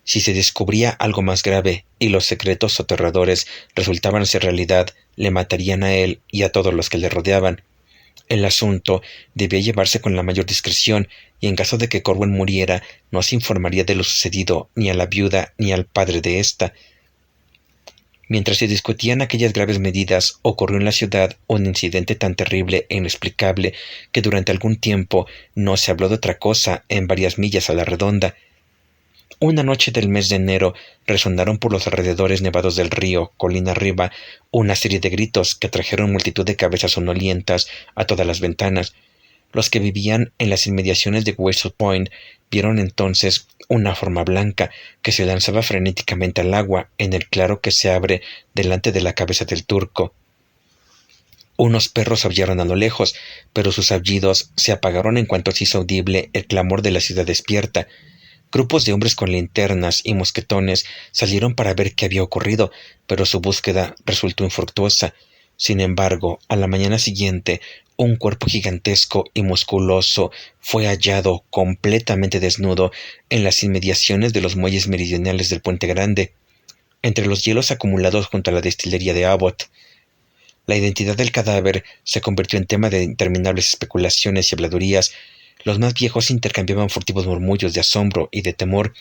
Si se descubría algo más grave y los secretos soterradores resultaban ser realidad, le matarían a él y a todos los que le rodeaban. El asunto debía llevarse con la mayor discreción, y en caso de que Corwin muriera, no se informaría de lo sucedido ni a la viuda ni al padre de ésta. Mientras se discutían aquellas graves medidas, ocurrió en la ciudad un incidente tan terrible e inexplicable que durante algún tiempo no se habló de otra cosa en varias millas a la redonda. Una noche del mes de enero resonaron por los alrededores nevados del río, colina arriba, una serie de gritos que atrajeron multitud de cabezas sonolientas a todas las ventanas. Los que vivían en las inmediaciones de West Point vieron entonces una forma blanca que se lanzaba frenéticamente al agua en el claro que se abre delante de la cabeza del turco. Unos perros aullaron a lo lejos, pero sus aullidos se apagaron en cuanto se hizo audible el clamor de la ciudad despierta. Grupos de hombres con linternas y mosquetones salieron para ver qué había ocurrido, pero su búsqueda resultó infructuosa. Sin embargo, a la mañana siguiente, un cuerpo gigantesco y musculoso fue hallado completamente desnudo en las inmediaciones de los muelles meridionales del Puente Grande, entre los hielos acumulados junto a la destilería de Abbott. La identidad del cadáver se convirtió en tema de interminables especulaciones y habladurías. Los más viejos intercambiaban furtivos murmullos de asombro y de temor,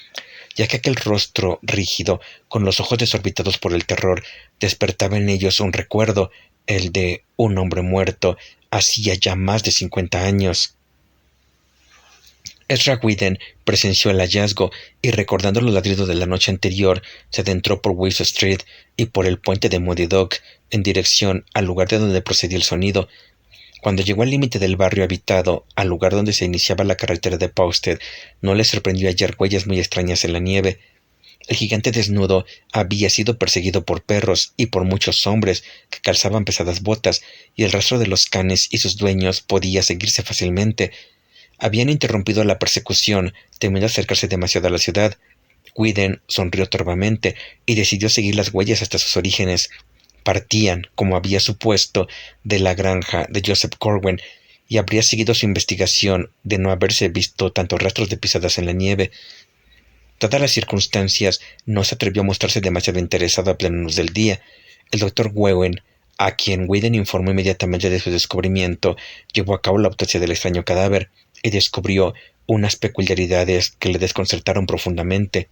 ya que aquel rostro rígido, con los ojos desorbitados por el terror, despertaba en ellos un recuerdo, el de un hombre muerto hacía ya más de 50 años. Ezra Whedon presenció el hallazgo y, recordando los ladridos de la noche anterior, se adentró por Wilson Street y por el puente de Muddy Dock en dirección al lugar de donde procedía el sonido. Cuando llegó al límite del barrio habitado, al lugar donde se iniciaba la carretera de Pausted, no le sorprendió hallar huellas muy extrañas en la nieve. El gigante desnudo había sido perseguido por perros y por muchos hombres que calzaban pesadas botas, y el rastro de los canes y sus dueños podía seguirse fácilmente. Habían interrumpido la persecución, temiendo acercarse demasiado a la ciudad. Whedon sonrió torvamente y decidió seguir las huellas hasta sus orígenes. Partían, como había supuesto, de la granja de Joseph Corwin, y habría seguido su investigación de no haberse visto tantos rastros de pisadas en la nieve. Dadas las circunstancias, no se atrevió a mostrarse demasiado interesado a plena luz del día. El doctor Whedon, a quien Whedon informó inmediatamente de su descubrimiento, llevó a cabo la autopsia del extraño cadáver y descubrió unas peculiaridades que le desconcertaron profundamente.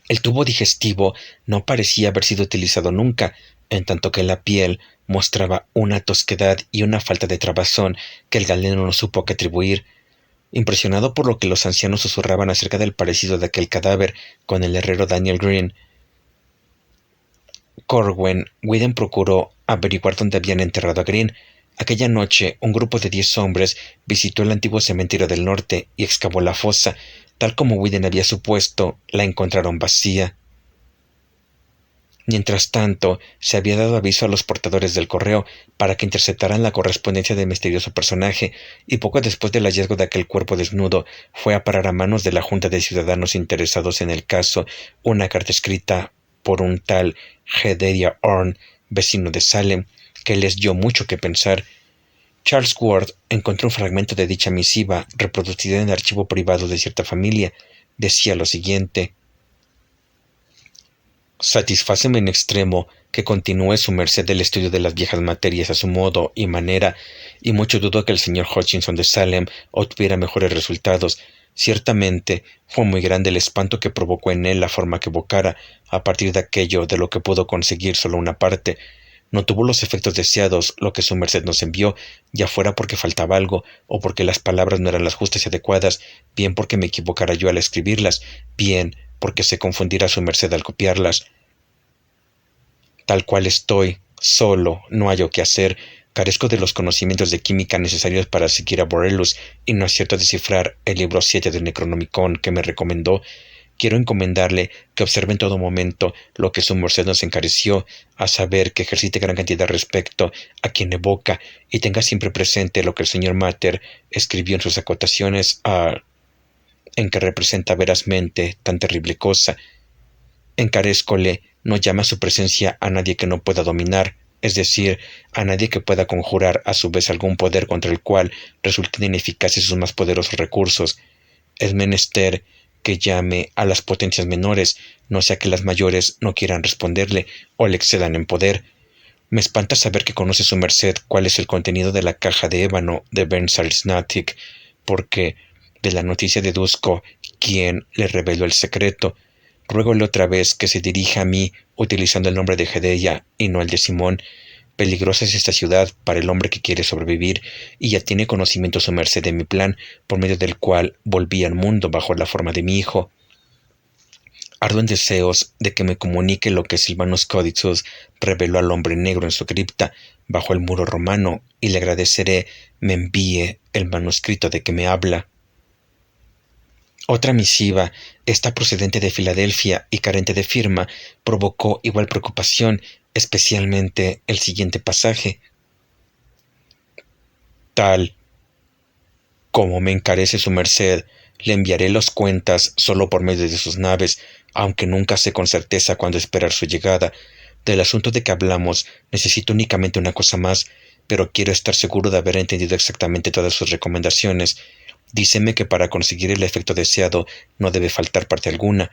El tubo digestivo no parecía haber sido utilizado nunca, en tanto que la piel mostraba una tosquedad y una falta de trabazón que el galeno no supo a qué atribuir. Impresionado por lo que los ancianos susurraban acerca del parecido de aquel cadáver con el herrero Daniel Green, Whedon procuró averiguar dónde habían enterrado a Green. Aquella noche, un grupo de 10 hombres visitó el antiguo cementerio del norte y excavó la fosa. Tal como Whedon había supuesto, la encontraron vacía. Mientras tanto, se había dado aviso a los portadores del correo para que interceptaran la correspondencia del misterioso personaje, y poco después del hallazgo de aquel cuerpo desnudo, fue a parar a manos de la Junta de Ciudadanos interesados en el caso una carta escrita por un tal Jedediah Orne, vecino de Salem, que les dio mucho que pensar. Charles Ward encontró un fragmento de dicha misiva reproducida en el archivo privado de cierta familia. Decía lo siguiente: «Satisfáceme en extremo que continúe su merced el estudio de las viejas materias a su modo y manera, y mucho dudo que el señor Hutchinson de Salem obtuviera mejores resultados. Ciertamente, fue muy grande el espanto que provocó en él la forma que evocara, a partir de aquello de lo que pudo conseguir solo una parte. No tuvo los efectos deseados lo que su merced nos envió, ya fuera porque faltaba algo, o porque las palabras no eran las justas y adecuadas, bien porque me equivocara yo al escribirlas, bien porque se confundiera su merced al copiarlas. Tal cual estoy, solo, no hallo qué hacer, carezco de los conocimientos de química necesarios para seguir a Borellus, y no acierto a descifrar el libro 7 del Necronomicon que me recomendó. Quiero encomendarle que observe en todo momento lo que su merced nos encareció, a saber que ejercite gran cantidad respecto a quien evoca, y tenga siempre presente lo que el señor Mater escribió en sus acotaciones a en que representa verazmente tan terrible cosa. Encarézcole no llama a su presencia a nadie que no pueda dominar, es decir, a nadie que pueda conjurar a su vez algún poder contra el cual resulten ineficaces sus más poderosos recursos. Es menester que llame a las potencias menores, no sea que las mayores no quieran responderle o le excedan en poder. Me espanta saber que conoce su merced cuál es el contenido de la caja de ébano de Bernsarsnattic, porque de la noticia deduzco quién le reveló el secreto. Ruégole otra vez que se dirija a mí utilizando el nombre de Gedeia y no el de Simón. Peligrosa es esta ciudad para el hombre que quiere sobrevivir, y ya tiene conocimiento su merced de mi plan, por medio del cual volví al mundo bajo la forma de mi hijo. Ardo en deseos de que me comunique lo que Silvanus Codicus reveló al hombre negro en su cripta bajo el muro romano, y le agradeceré me envíe el manuscrito de que me habla. Otra misiva, esta procedente de Filadelfia y carente de firma, provocó igual preocupación, especialmente el siguiente pasaje. Tal como me encarece su merced, le enviaré las cuentas solo por medio de sus naves, aunque nunca sé con certeza cuándo esperar su llegada. Del asunto de que hablamos necesito únicamente una cosa más, pero quiero estar seguro de haber entendido exactamente todas sus recomendaciones. Díceme que para conseguir el efecto deseado no debe faltar parte alguna,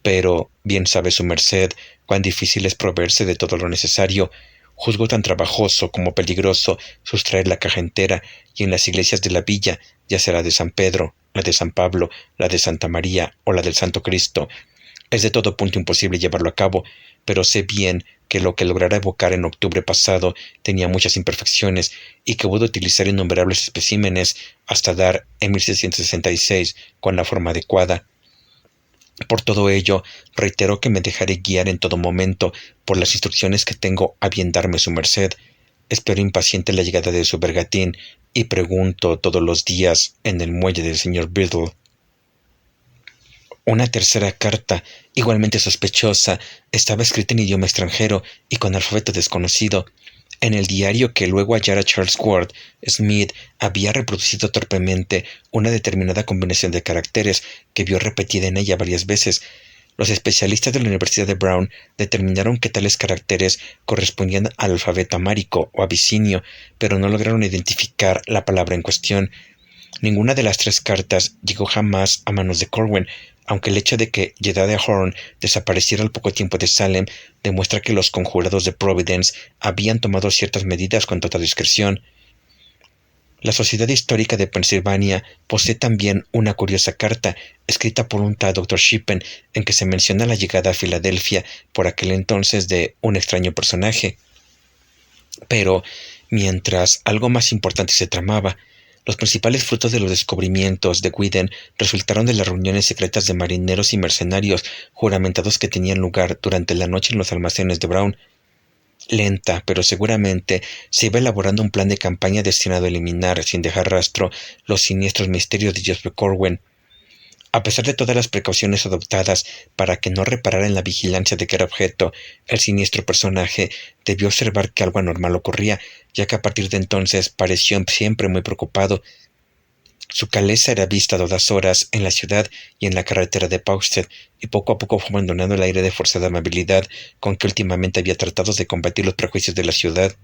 pero bien sabe su merced cuán difícil es proveerse de todo lo necesario. Juzgo tan trabajoso como peligroso sustraer la caja entera, y en las iglesias de la villa, ya sea la de San Pedro, la de San Pablo, la de Santa María o la del Santo Cristo, es de todo punto imposible llevarlo a cabo, pero sé bien que lo que lograra evocar en octubre pasado tenía muchas imperfecciones y que pudo utilizar innumerables especímenes hasta dar en 1666 con la forma adecuada. Por todo ello, reitero que me dejaré guiar en todo momento por las instrucciones que tengo a bien darme su merced. Espero impaciente la llegada de su bergantín y pregunto todos los días en el muelle del señor Biddle. Una tercera carta, igualmente sospechosa, estaba escrita en idioma extranjero y con alfabeto desconocido. En el diario que luego hallara Charles Ward, Smith había reproducido torpemente una determinada combinación de caracteres que vio repetida en ella varias veces. Los especialistas de la Universidad de Brown determinaron que tales caracteres correspondían al alfabeto amárico o abisinio, pero no lograron identificar la palabra en cuestión. Ninguna de las tres cartas llegó jamás a manos de Corwin, aunque el hecho de que Jedediah Horn desapareciera al poco tiempo de Salem demuestra que los conjurados de Providence habían tomado ciertas medidas con toda discreción. La Sociedad Histórica de Pensilvania posee también una curiosa carta, escrita por un tal Dr. Shippen, en que se menciona la llegada a Filadelfia por aquel entonces de un extraño personaje. Pero, mientras algo más importante se tramaba, los principales frutos de los descubrimientos de Whedon resultaron de las reuniones secretas de marineros y mercenarios juramentados que tenían lugar durante la noche en los almacenes de Brown. Lenta, pero seguramente se iba elaborando un plan de campaña destinado a eliminar, sin dejar rastro, los siniestros misterios de Joseph Corwin. A pesar de todas las precauciones adoptadas para que no reparara en la vigilancia de que era objeto, el siniestro personaje debió observar que algo anormal ocurría, ya que a partir de entonces pareció siempre muy preocupado. Su caleza era vista a todas horas en la ciudad y en la carretera de Paustead, y poco a poco fue abandonando el aire de forzada amabilidad con que últimamente había tratado de combatir los prejuicios de la ciudad.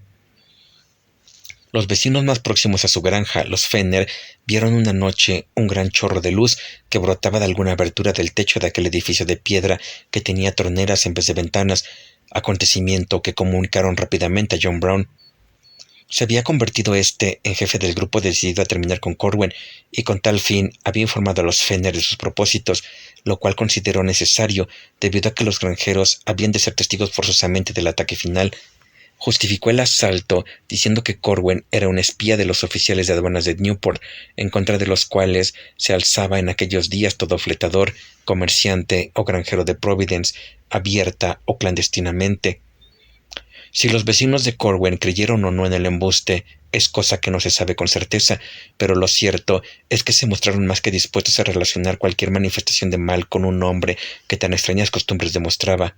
Los vecinos más próximos a su granja, los Fenner, vieron una noche un gran chorro de luz que brotaba de alguna abertura del techo de aquel edificio de piedra que tenía troneras en vez de ventanas, acontecimiento que comunicaron rápidamente a John Brown. Se había convertido éste en jefe del grupo decidido a terminar con Corwin, y con tal fin había informado a los Fenner de sus propósitos, lo cual consideró necesario debido a que los granjeros habían de ser testigos forzosamente del ataque final. Justificó el asalto diciendo que Corwin era un espía de los oficiales de aduanas de Newport, en contra de los cuales se alzaba en aquellos días todo fletador, comerciante o granjero de Providence, abierta o clandestinamente. Si los vecinos de Corwin creyeron o no en el embuste, es cosa que no se sabe con certeza, pero lo cierto es que se mostraron más que dispuestos a relacionar cualquier manifestación de mal con un hombre que tan extrañas costumbres demostraba.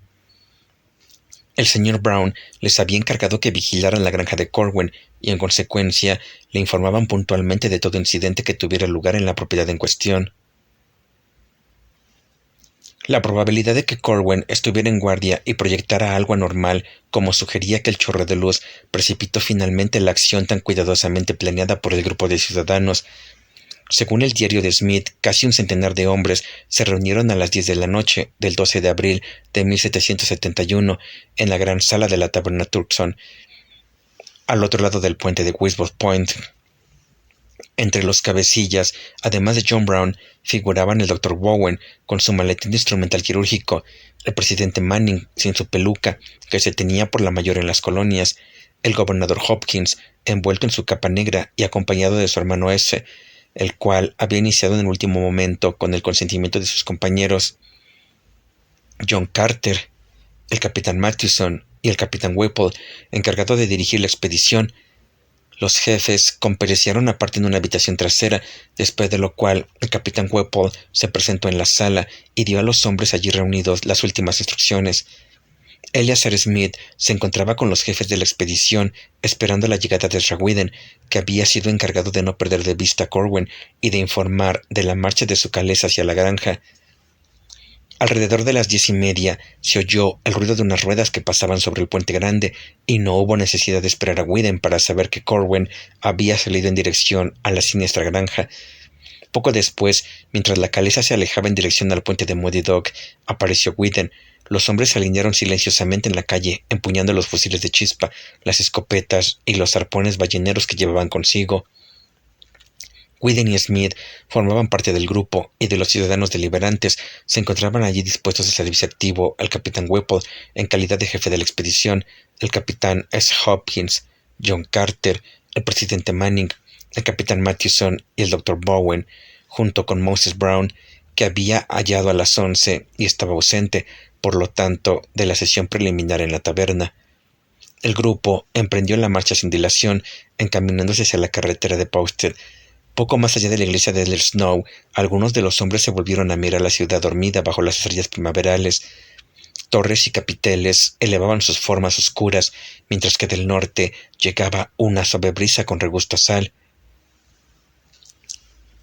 El señor Brown les había encargado que vigilaran la granja de Corwin y, en consecuencia, le informaban puntualmente de todo incidente que tuviera lugar en la propiedad en cuestión. La probabilidad de que Corwin estuviera en guardia y proyectara algo anormal, como sugería que el chorro de luz, precipitó finalmente la acción tan cuidadosamente planeada por el grupo de ciudadanos. Según el diario de Smith, casi un centenar de hombres se reunieron a las 10 de la noche del 12 de abril de 1771 en la gran sala de la taberna Turkson, al otro lado del puente de Westport Point. Entre los cabecillas, además de John Brown, figuraban el Dr. Bowen con su maletín instrumental quirúrgico, el presidente Manning sin su peluca, que se tenía por la mayor en las colonias, el gobernador Hopkins, envuelto en su capa negra y acompañado de su hermano S., el cual había iniciado en el último momento con el consentimiento de sus compañeros, John Carter, el capitán Mathewson y el capitán Whipple, encargado de dirigir la expedición. Los jefes comparecieron aparte en una habitación trasera, después de lo cual el capitán Whipple se presentó en la sala y dio a los hombres allí reunidos las últimas instrucciones. Eleazar Smith se encontraba con los jefes de la expedición, esperando la llegada de Rawiden, que había sido encargado de no perder de vista a Corwin y de informar de la marcha de su caleza hacia la granja. Alrededor de las 10:30 se oyó el ruido de unas ruedas que pasaban sobre el puente grande, y no hubo necesidad de esperar a Whedon para saber que Corwin había salido en dirección a la siniestra granja. Poco después, mientras la caleza se alejaba en dirección al puente de Muddy Dog, apareció Whedon. Los hombres se alinearon silenciosamente en la calle, empuñando los fusiles de chispa, las escopetas y los arpones balleneros que llevaban consigo. Whedon y Smith formaban parte del grupo, y de los ciudadanos deliberantes se encontraban allí dispuestos a servirse activo al capitán Whipple en calidad de jefe de la expedición, el capitán S. Hopkins, John Carter, el presidente Manning, el capitán Mathewson y el Dr. Bowen, junto con Moses Brown, que había hallado a las 11 y estaba ausente, por lo tanto, de la sesión preliminar en la taberna. El grupo emprendió la marcha sin dilación, encaminándose hacia la carretera de Posted. Poco más allá de la iglesia de Little Snow, algunos de los hombres se volvieron a mirar la ciudad dormida bajo las estrellas primaverales. Torres y capiteles elevaban sus formas oscuras, mientras que del norte llegaba una suave brisa con regusto a sal.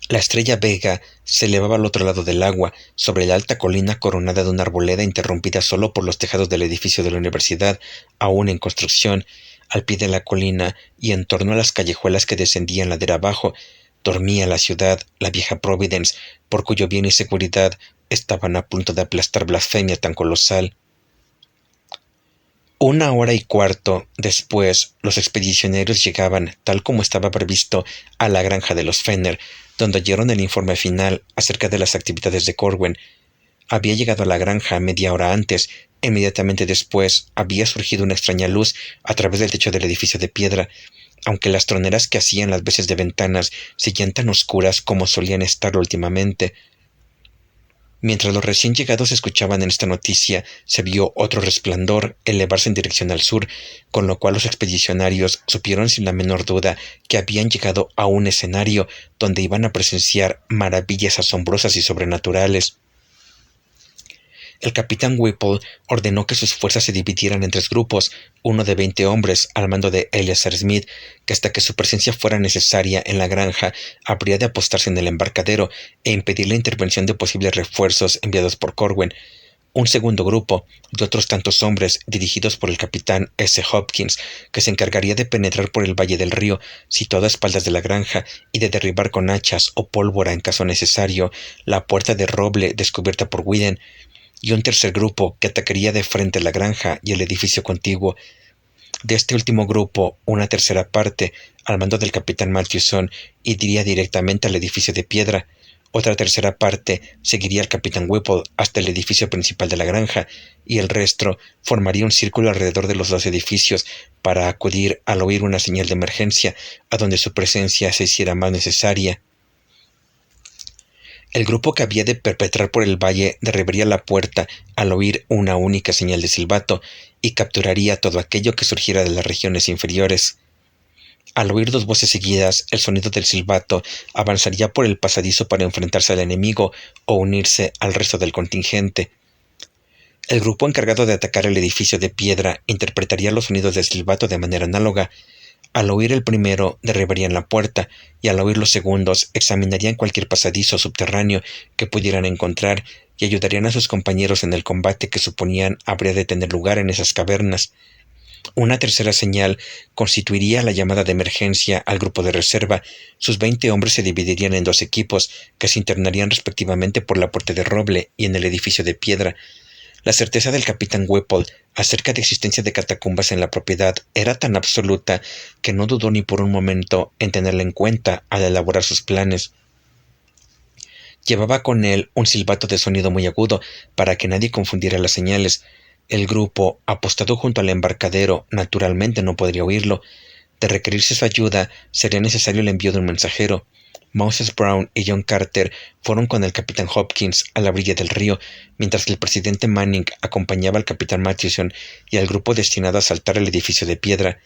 La estrella Vega se elevaba al otro lado del agua, sobre la alta colina coronada de una arboleda interrumpida solo por los tejados del edificio de la universidad, aún en construcción. Al pie de la colina y en torno a las callejuelas que descendían ladera abajo, dormía la ciudad, la vieja Providence, por cuyo bien y seguridad estaban a punto de aplastar blasfemia tan colosal. 1 hora y cuarto después, los expedicionarios llegaban, tal como estaba previsto, a la granja de los Fenner, donde oyeron el informe final acerca de las actividades de Corwin. Había llegado a la granja media hora antes. Inmediatamente después había surgido una extraña luz a través del techo del edificio de piedra, aunque las troneras que hacían las veces de ventanas seguían tan oscuras como solían estarlo últimamente. Mientras los recién llegados escuchaban en esta noticia, se vio otro resplandor elevarse en dirección al sur, con lo cual los expedicionarios supieron sin la menor duda que habían llegado a un escenario donde iban a presenciar maravillas asombrosas y sobrenaturales. El capitán Whipple ordenó que sus fuerzas se dividieran en 3 grupos, uno de 20 hombres al mando de Eleazar Smith, que hasta que su presencia fuera necesaria en la granja habría de apostarse en el embarcadero e impedir la intervención de posibles refuerzos enviados por Corwin. Un segundo grupo, de otros tantos hombres, dirigidos por el capitán S. Hopkins, que se encargaría de penetrar por el valle del río, situado a espaldas de la granja, y de derribar con hachas o pólvora en caso necesario la puerta de roble descubierta por Whedon, y un tercer grupo que atacaría de frente la granja y el edificio contiguo. De este último grupo, una tercera parte, al mando del capitán Mathewson, iría directamente al edificio de piedra. Otra tercera parte seguiría al capitán Whipple hasta el edificio principal de la granja, y el resto formaría un círculo alrededor de los 2 edificios para acudir al oír una señal de emergencia a donde su presencia se hiciera más necesaria. El grupo que había de perpetrar por el valle derribaría la puerta al oír una única señal de silbato y capturaría todo aquello que surgiera de las regiones inferiores. Al oír 2 voces seguidas, el sonido del silbato avanzaría por el pasadizo para enfrentarse al enemigo o unirse al resto del contingente. El grupo encargado de atacar el edificio de piedra interpretaría los sonidos del silbato de manera análoga. Al oír el primero, derribarían la puerta, y al oír los segundos, examinarían cualquier pasadizo subterráneo que pudieran encontrar y ayudarían a sus compañeros en el combate que suponían habría de tener lugar en esas cavernas. Una tercera señal constituiría la llamada de emergencia al grupo de reserva. Sus 20 hombres se dividirían en 2 equipos, que se internarían respectivamente por la puerta de roble y en el edificio de piedra. La certeza del capitán Whipple acerca de existencia de catacumbas en la propiedad era tan absoluta que no dudó ni por un momento en tenerla en cuenta al elaborar sus planes. Llevaba con él un silbato de sonido muy agudo para que nadie confundiera las señales. El grupo, apostado junto al embarcadero, naturalmente no podría oírlo. De requerirse su ayuda, sería necesario el envío de un mensajero. Moses Brown y John Carter fueron con el capitán Hopkins a la orilla del río, mientras que el presidente Manning acompañaba al capitán Matthewson y al grupo destinado a asaltar el edificio de piedra.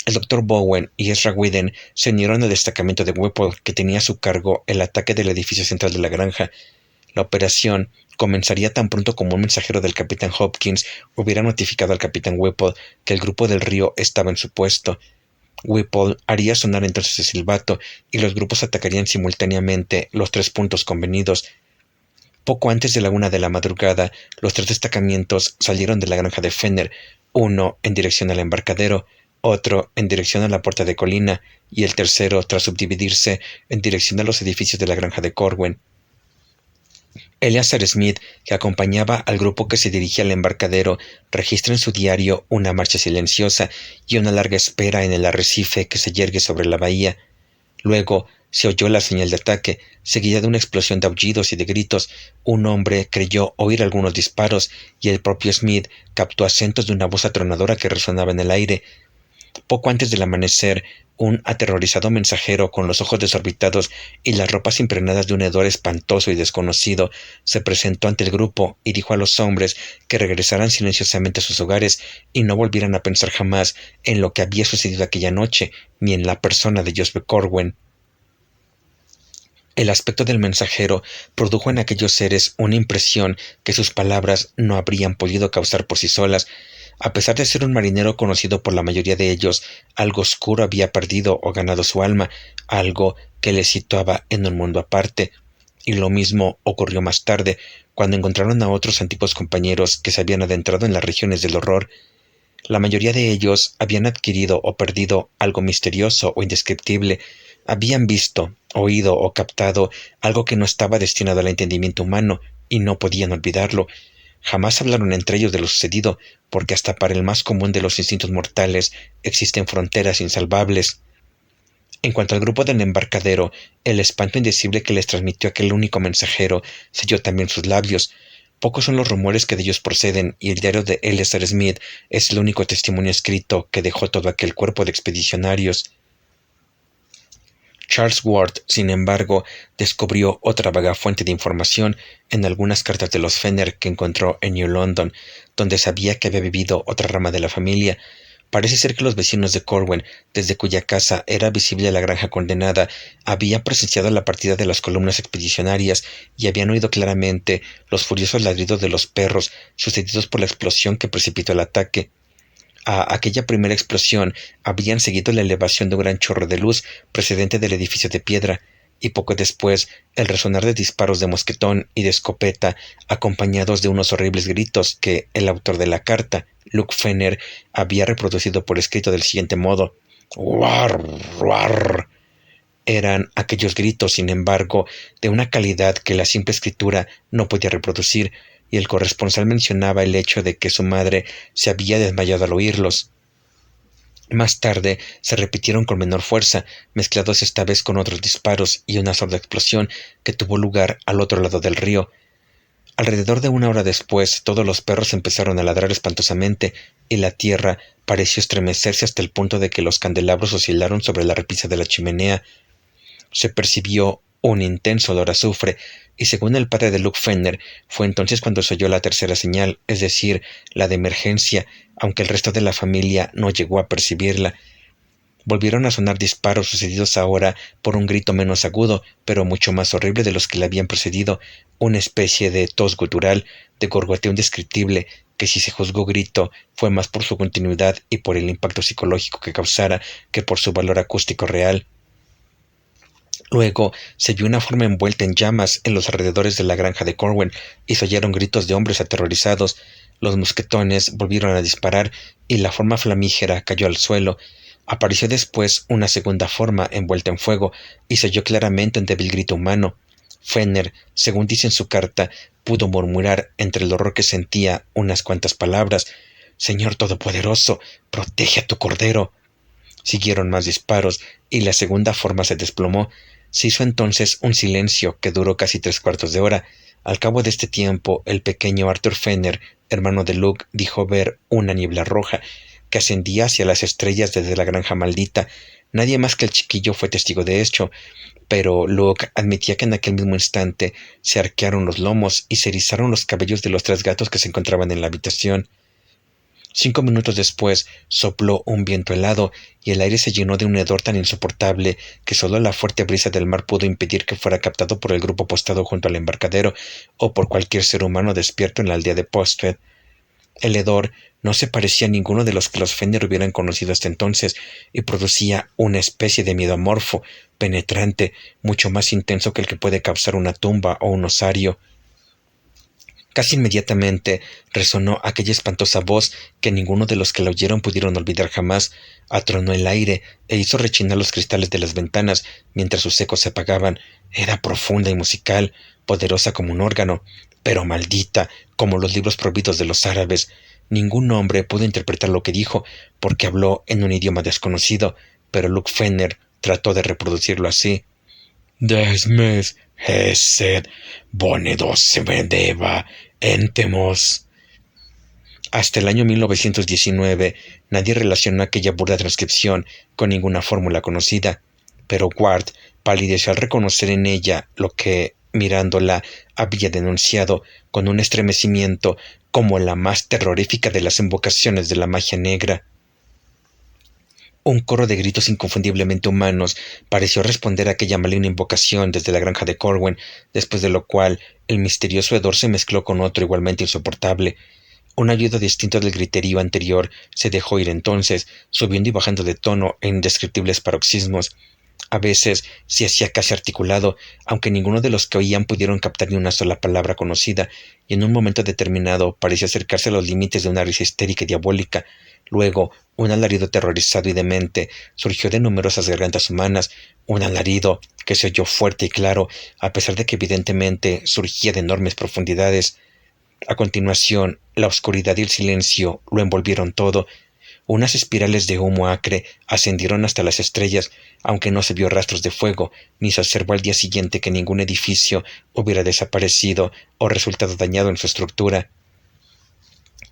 El doctor Bowen y Ezra Whedon se unieron al destacamento de Whipple, que tenía a su cargo el ataque del edificio central de la granja. La operación comenzaría tan pronto como un mensajero del capitán Hopkins hubiera notificado al capitán Whipple que el grupo del río estaba en su puesto. Whipple haría sonar entonces el silbato y los grupos atacarían simultáneamente los 3 puntos convenidos. Poco antes de la 1 de la madrugada, los 3 destacamentos salieron de la granja de Fenner, uno en dirección al embarcadero, otro en dirección a la puerta de colina y el tercero, tras subdividirse, en dirección a los edificios de la granja de Corwin. Eleazar Smith, que acompañaba al grupo que se dirigía al embarcadero, registra en su diario una marcha silenciosa y una larga espera en el arrecife que se yergue sobre la bahía. Luego se oyó la señal de ataque, seguida de una explosión de aullidos y de gritos. Un hombre creyó oír algunos disparos y el propio Smith captó acentos de una voz atronadora que resonaba en el aire. Poco antes del amanecer, un aterrorizado mensajero con los ojos desorbitados y las ropas impregnadas de un hedor espantoso y desconocido se presentó ante el grupo y dijo a los hombres que regresaran silenciosamente a sus hogares y no volvieran a pensar jamás en lo que había sucedido aquella noche, ni en la persona de Joseph Corwin. El aspecto del mensajero produjo en aquellos seres una impresión que sus palabras no habrían podido causar por sí solas. A pesar de ser un marinero conocido por la mayoría de ellos, algo oscuro había perdido o ganado su alma, algo que le situaba en un mundo aparte. Y lo mismo ocurrió más tarde, cuando encontraron a otros antiguos compañeros que se habían adentrado en las regiones del horror. La mayoría de ellos habían adquirido o perdido algo misterioso o indescriptible, habían visto, oído o captado algo que no estaba destinado al entendimiento humano y no podían olvidarlo. Jamás hablaron entre ellos de lo sucedido, porque hasta para el más común de los instintos mortales existen fronteras insalvables. En cuanto al grupo del embarcadero, el espanto indecible que les transmitió aquel único mensajero selló también sus labios. Pocos son los rumores que de ellos proceden, y el diario de Eleazar Smith es el único testimonio escrito que dejó todo aquel cuerpo de expedicionarios. Charles Ward, sin embargo, descubrió otra vaga fuente de información en algunas cartas de los Fenner que encontró en New London, donde sabía que había vivido otra rama de la familia. Parece ser que los vecinos de Corwin, desde cuya casa era visible la granja condenada, habían presenciado la partida de las columnas expedicionarias y habían oído claramente los furiosos ladridos de los perros sucedidos por la explosión que precipitó el ataque. A aquella primera explosión habían seguido la elevación de un gran chorro de luz procedente del edificio de piedra, y poco después el resonar de disparos de mosquetón y de escopeta, acompañados de unos horribles gritos que el autor de la carta, Luke Fenner, había reproducido por escrito del siguiente modo: «War, war». Eran aquellos gritos, sin embargo, de una calidad que la simple escritura no podía reproducir, y el corresponsal mencionaba el hecho de que su madre se había desmayado al oírlos. Más tarde se repitieron con menor fuerza, mezclados esta vez con otros disparos y una sorda explosión que tuvo lugar al otro lado del río. Alrededor de 1 hora después, todos los perros empezaron a ladrar espantosamente, y la tierra pareció estremecerse hasta el punto de que los candelabros oscilaron sobre la repisa de la chimenea. Se percibió un intenso olor a azufre, y según el padre de Luke Fenner, fue entonces cuando se oyó la tercera señal, es decir, la de emergencia, aunque el resto de la familia no llegó a percibirla. Volvieron a sonar disparos sucedidos ahora por un grito menos agudo, pero mucho más horrible de los que le habían precedido, una especie de tos gutural, de gorgoteo indescriptible, que si se juzgó grito fue más por su continuidad y por el impacto psicológico que causara que por su valor acústico real. Luego se vio una forma envuelta en llamas en los alrededores de la granja de Corwin y se oyeron gritos de hombres aterrorizados. Los mosquetones volvieron a disparar y la forma flamígera cayó al suelo. Apareció después una segunda forma envuelta en fuego y se oyó claramente un débil grito humano. Fenner, según dice en su carta, pudo murmurar entre el horror que sentía unas cuantas palabras. «Señor Todopoderoso, protege a tu cordero». Siguieron más disparos y la segunda forma se desplomó. Se hizo entonces un silencio que duró casi 3/4 de hora. Al cabo de este tiempo, el pequeño Arthur Fenner, hermano de Luke, dijo ver una niebla roja que ascendía hacia las estrellas desde la granja maldita. Nadie más que el chiquillo fue testigo de esto, pero Luke admitía que en aquel mismo instante se arquearon los lomos y se erizaron los cabellos de los 3 gatos que se encontraban en la habitación. 5 minutos después sopló un viento helado y el aire se llenó de un hedor tan insoportable que solo la fuerte brisa del mar pudo impedir que fuera captado por el grupo postado junto al embarcadero o por cualquier ser humano despierto en la aldea de Posted. El hedor no se parecía a ninguno de los que los Fenner hubieran conocido hasta entonces y producía una especie de miedo amorfo, penetrante, mucho más intenso que el que puede causar una tumba o un osario. Casi inmediatamente resonó aquella espantosa voz que ninguno de los que la oyeron pudieron olvidar jamás. Atronó el aire e hizo rechinar los cristales de las ventanas mientras sus ecos se apagaban. Era profunda y musical, poderosa como un órgano, pero maldita como los libros prohibidos de los árabes. Ningún hombre pudo interpretar lo que dijo, porque habló en un idioma desconocido, pero Luke Fenner trató de reproducirlo así. «Desmes, Hesed, Bonedos, Medeva, Entemos». Hasta el año 1919 nadie relacionó aquella burda transcripción con ninguna fórmula conocida, pero Ward palideció al reconocer en ella lo que, mirándola, había denunciado con un estremecimiento como la más terrorífica de las invocaciones de la magia negra. Un coro de gritos inconfundiblemente humanos pareció responder a aquella maligna invocación desde la granja de Corwin, después de lo cual el misterioso hedor se mezcló con otro igualmente insoportable. Un aullido distinto del griterío anterior se dejó oír entonces, subiendo y bajando de tono en indescriptibles paroxismos. A veces se hacía casi articulado, aunque ninguno de los que oían pudieron captar ni una sola palabra conocida, y en un momento determinado pareció acercarse a los límites de una risa histérica y diabólica. Luego, un alarido aterrorizado y demente surgió de numerosas gargantas humanas, un alarido que se oyó fuerte y claro, a pesar de que evidentemente surgía de enormes profundidades. A continuación, la oscuridad y el silencio lo envolvieron todo. Unas espirales de humo acre ascendieron hasta las estrellas, aunque no se vio rastros de fuego, ni se observó al día siguiente que ningún edificio hubiera desaparecido o resultado dañado en su estructura.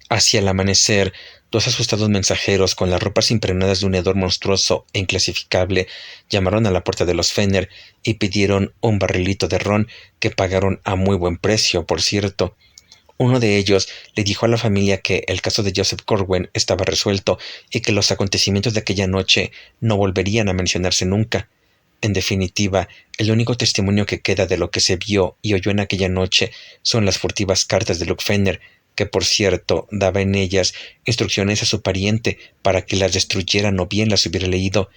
Hacia el amanecer, 2 asustados mensajeros con las ropas impregnadas de un hedor monstruoso e inclasificable llamaron a la puerta de los Fenner y pidieron un barrilito de ron que pagaron a muy buen precio, por cierto. Uno de ellos le dijo a la familia que el caso de Joseph Corwin estaba resuelto y que los acontecimientos de aquella noche no volverían a mencionarse nunca. En definitiva, el único testimonio que queda de lo que se vio y oyó en aquella noche son las furtivas cartas de Luke Fenner, que por cierto daba en ellas instrucciones a su pariente para que las destruyera o bien las hubiera leído.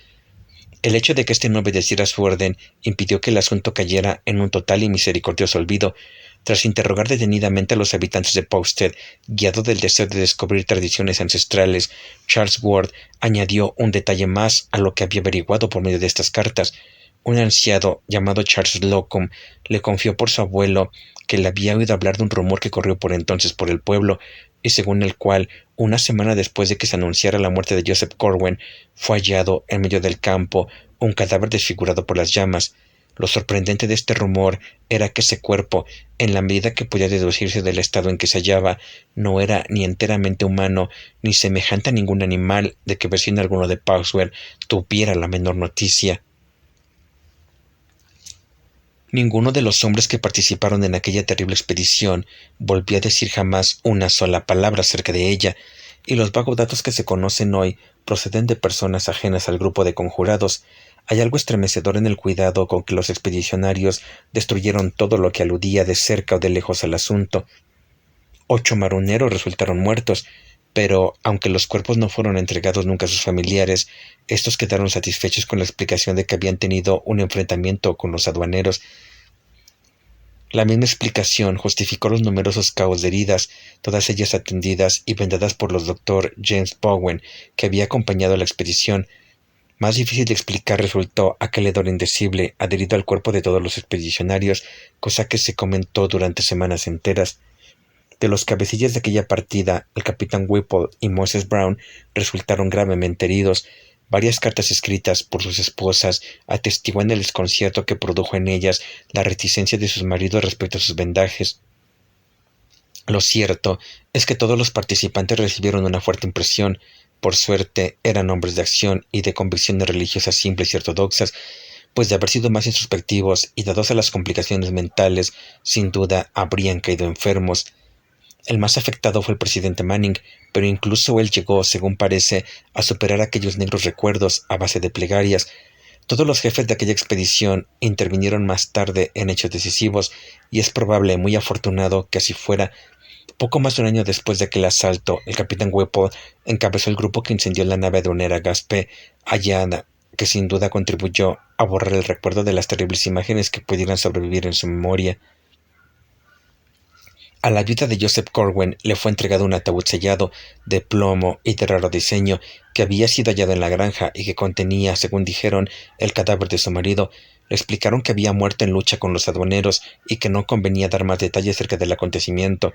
El hecho de que éste no obedeciera su orden impidió que el asunto cayera en un total y misericordioso olvido. Tras interrogar detenidamente a los habitantes de Posted, guiado del deseo de descubrir tradiciones ancestrales, Charles Ward añadió un detalle más a lo que había averiguado por medio de estas cartas. Un anciano llamado Charles Slocum le confió por su abuelo que le había oído hablar de un rumor que corrió por entonces por el pueblo, y según el cual, una semana después de que se anunciara la muerte de Joseph Corwin, fue hallado en medio del campo un cadáver desfigurado por las llamas. Lo sorprendente de este rumor era que ese cuerpo, en la medida que podía deducirse del estado en que se hallaba, no era ni enteramente humano, ni semejante a ningún animal de que vecino alguno de Pauxwell tuviera la menor noticia. Ninguno de los hombres que participaron en aquella terrible expedición volvió a decir jamás una sola palabra acerca de ella, y los vagos datos que se conocen hoy proceden de personas ajenas al grupo de conjurados. Hay algo estremecedor en el cuidado con que los expedicionarios destruyeron todo lo que aludía de cerca o de lejos al asunto. 8 marineros resultaron muertos, pero aunque los cuerpos no fueron entregados nunca a sus familiares, estos quedaron satisfechos con la explicación de que habían tenido un enfrentamiento con los aduaneros. La misma explicación justificó los numerosos caos de heridas, todas ellas atendidas y vendadas por los Dr. James Bowen, que había acompañado a la expedición. Más difícil de explicar resultó aquel hedor indecible adherido al cuerpo de todos los expedicionarios, cosa que se comentó durante semanas enteras. De los cabecillas de aquella partida, el capitán Whipple y Moses Brown resultaron gravemente heridos. Varias cartas escritas por sus esposas atestiguan el desconcierto que produjo en ellas la reticencia de sus maridos respecto a sus vendajes. Lo cierto es que todos los participantes recibieron una fuerte impresión. Por suerte, eran hombres de acción y de convicciones religiosas simples y ortodoxas, pues de haber sido más introspectivos y dados a las complicaciones mentales, sin duda habrían caído enfermos. El más afectado fue el presidente Manning, pero incluso él llegó, según parece, a superar aquellos negros recuerdos a base de plegarias. Todos los jefes de aquella expedición intervinieron más tarde en hechos decisivos, y es probable, muy afortunado, que así fuera. Poco más de un año después de aquel asalto, el capitán Whipple encabezó el grupo que incendió la nave aduanera Gaspé, hallada, que sin duda contribuyó a borrar el recuerdo de las terribles imágenes que pudieran sobrevivir en su memoria. A la viuda de Joseph Corwin le fue entregado un ataúd sellado, de plomo y de raro diseño, que había sido hallado en la granja y que contenía, según dijeron, el cadáver de su marido. Le explicaron que había muerto en lucha con los aduaneros y que no convenía dar más detalles acerca del acontecimiento.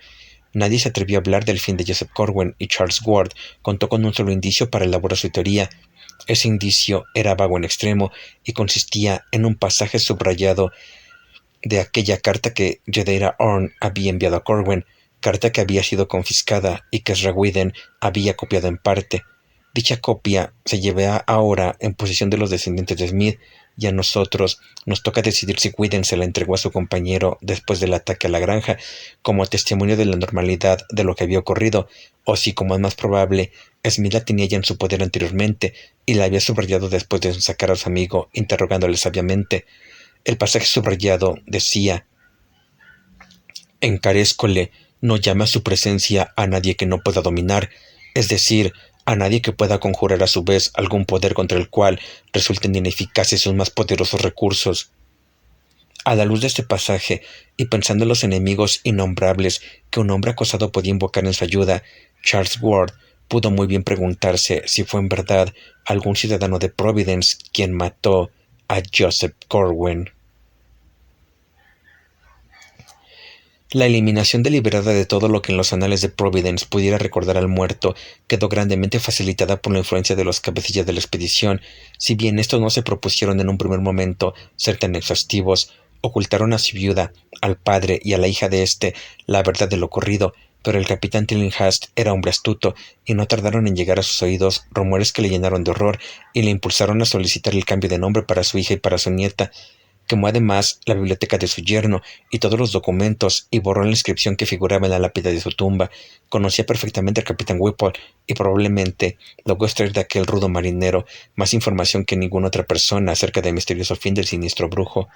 Nadie se atrevió a hablar del fin de Joseph Corwin y Charles Ward contó con un solo indicio para elaborar su teoría. Ese indicio era vago en extremo y consistía en un pasaje subrayado de aquella carta que Jedediah Orne había enviado a Corwin, carta que había sido confiscada y que Whedon había copiado en parte. Dicha copia se lleva ahora en posesión de los descendientes de Smith, y a nosotros nos toca decidir si Whedon se la entregó a su compañero después del ataque a la granja, como testimonio de la normalidad de lo que había ocurrido, o si, como es más probable, Smith la tenía ya en su poder anteriormente y la había subrayado después de sacar a su amigo, interrogándole sabiamente. El pasaje subrayado decía: «Encarézcole, no llame a su presencia a nadie que no pueda dominar, es decir, a nadie que pueda conjurar a su vez algún poder contra el cual resulten ineficaces sus más poderosos recursos». A la luz de este pasaje, y pensando en los enemigos innombrables que un hombre acosado podía invocar en su ayuda, Charles Ward pudo muy bien preguntarse si fue en verdad algún ciudadano de Providence quien mató a Joseph Corwin. La eliminación deliberada de todo lo que en los anales de Providence pudiera recordar al muerto quedó grandemente facilitada por la influencia de los cabecillas de la expedición. Si bien estos no se propusieron en un primer momento ser tan exhaustivos, ocultaron a su viuda, al padre y a la hija de éste la verdad de lo ocurrido, pero el capitán Tillinghast era hombre astuto, y no tardaron en llegar a sus oídos rumores que le llenaron de horror y le impulsaron a solicitar el cambio de nombre para su hija y para su nieta. Quemó además la biblioteca de su yerno y todos los documentos y borró la inscripción que figuraba en la lápida de su tumba. Conocía perfectamente al capitán Whipple y probablemente logró extraer de aquel rudo marinero más información que ninguna otra persona acerca del misterioso fin del siniestro brujo.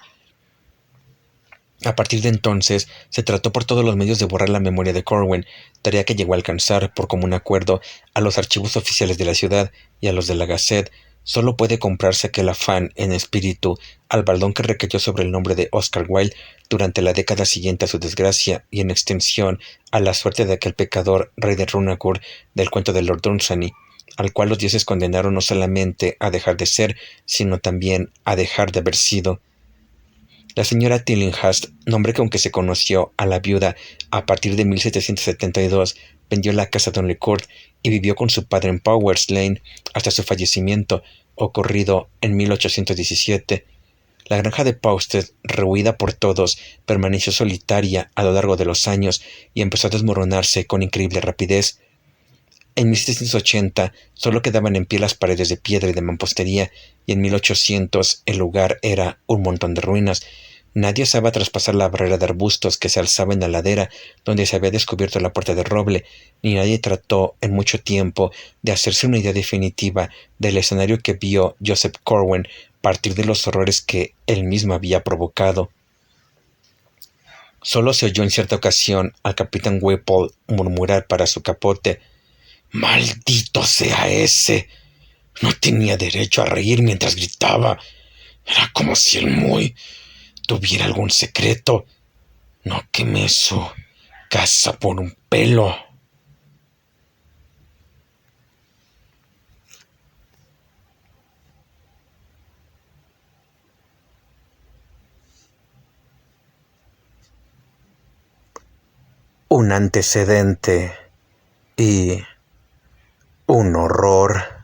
A partir de entonces, se trató por todos los medios de borrar la memoria de Corwin, tarea que llegó a alcanzar, por común acuerdo, a los archivos oficiales de la ciudad y a los de la Gazette. Solo puede comprarse aquel afán en espíritu al baldón que recayó sobre el nombre de Oscar Wilde durante la década siguiente a su desgracia y en extensión a la suerte de aquel pecador rey de Runagurt del cuento de Lord Dunsany, al cual los dioses condenaron no solamente a dejar de ser, sino también a dejar de haber sido. La señora Tillinghast, nombre con que se conoció a la viuda a partir de 1772, vendió la casa de Donley y vivió con su padre en Powers Lane hasta su fallecimiento, ocurrido en 1817. La granja de Powsted, rehuida por todos, permaneció solitaria a lo largo de los años y empezó a desmoronarse con increíble rapidez. En 1780 solo quedaban en pie las paredes de piedra y de mampostería, y en 1800 el lugar era un montón de ruinas. Nadie osaba traspasar la barrera de arbustos que se alzaba en la ladera donde se había descubierto la puerta de roble, ni nadie trató en mucho tiempo de hacerse una idea definitiva del escenario que vio Joseph Corwin partir de los horrores que él mismo había provocado. Solo se oyó en cierta ocasión al capitán Whipple murmurar para su capote: «¡Maldito sea ese! No tenía derecho a reír mientras gritaba. Era como si el muy tuviera algún secreto. No quemé su casa por un pelo». Un antecedente y un horror.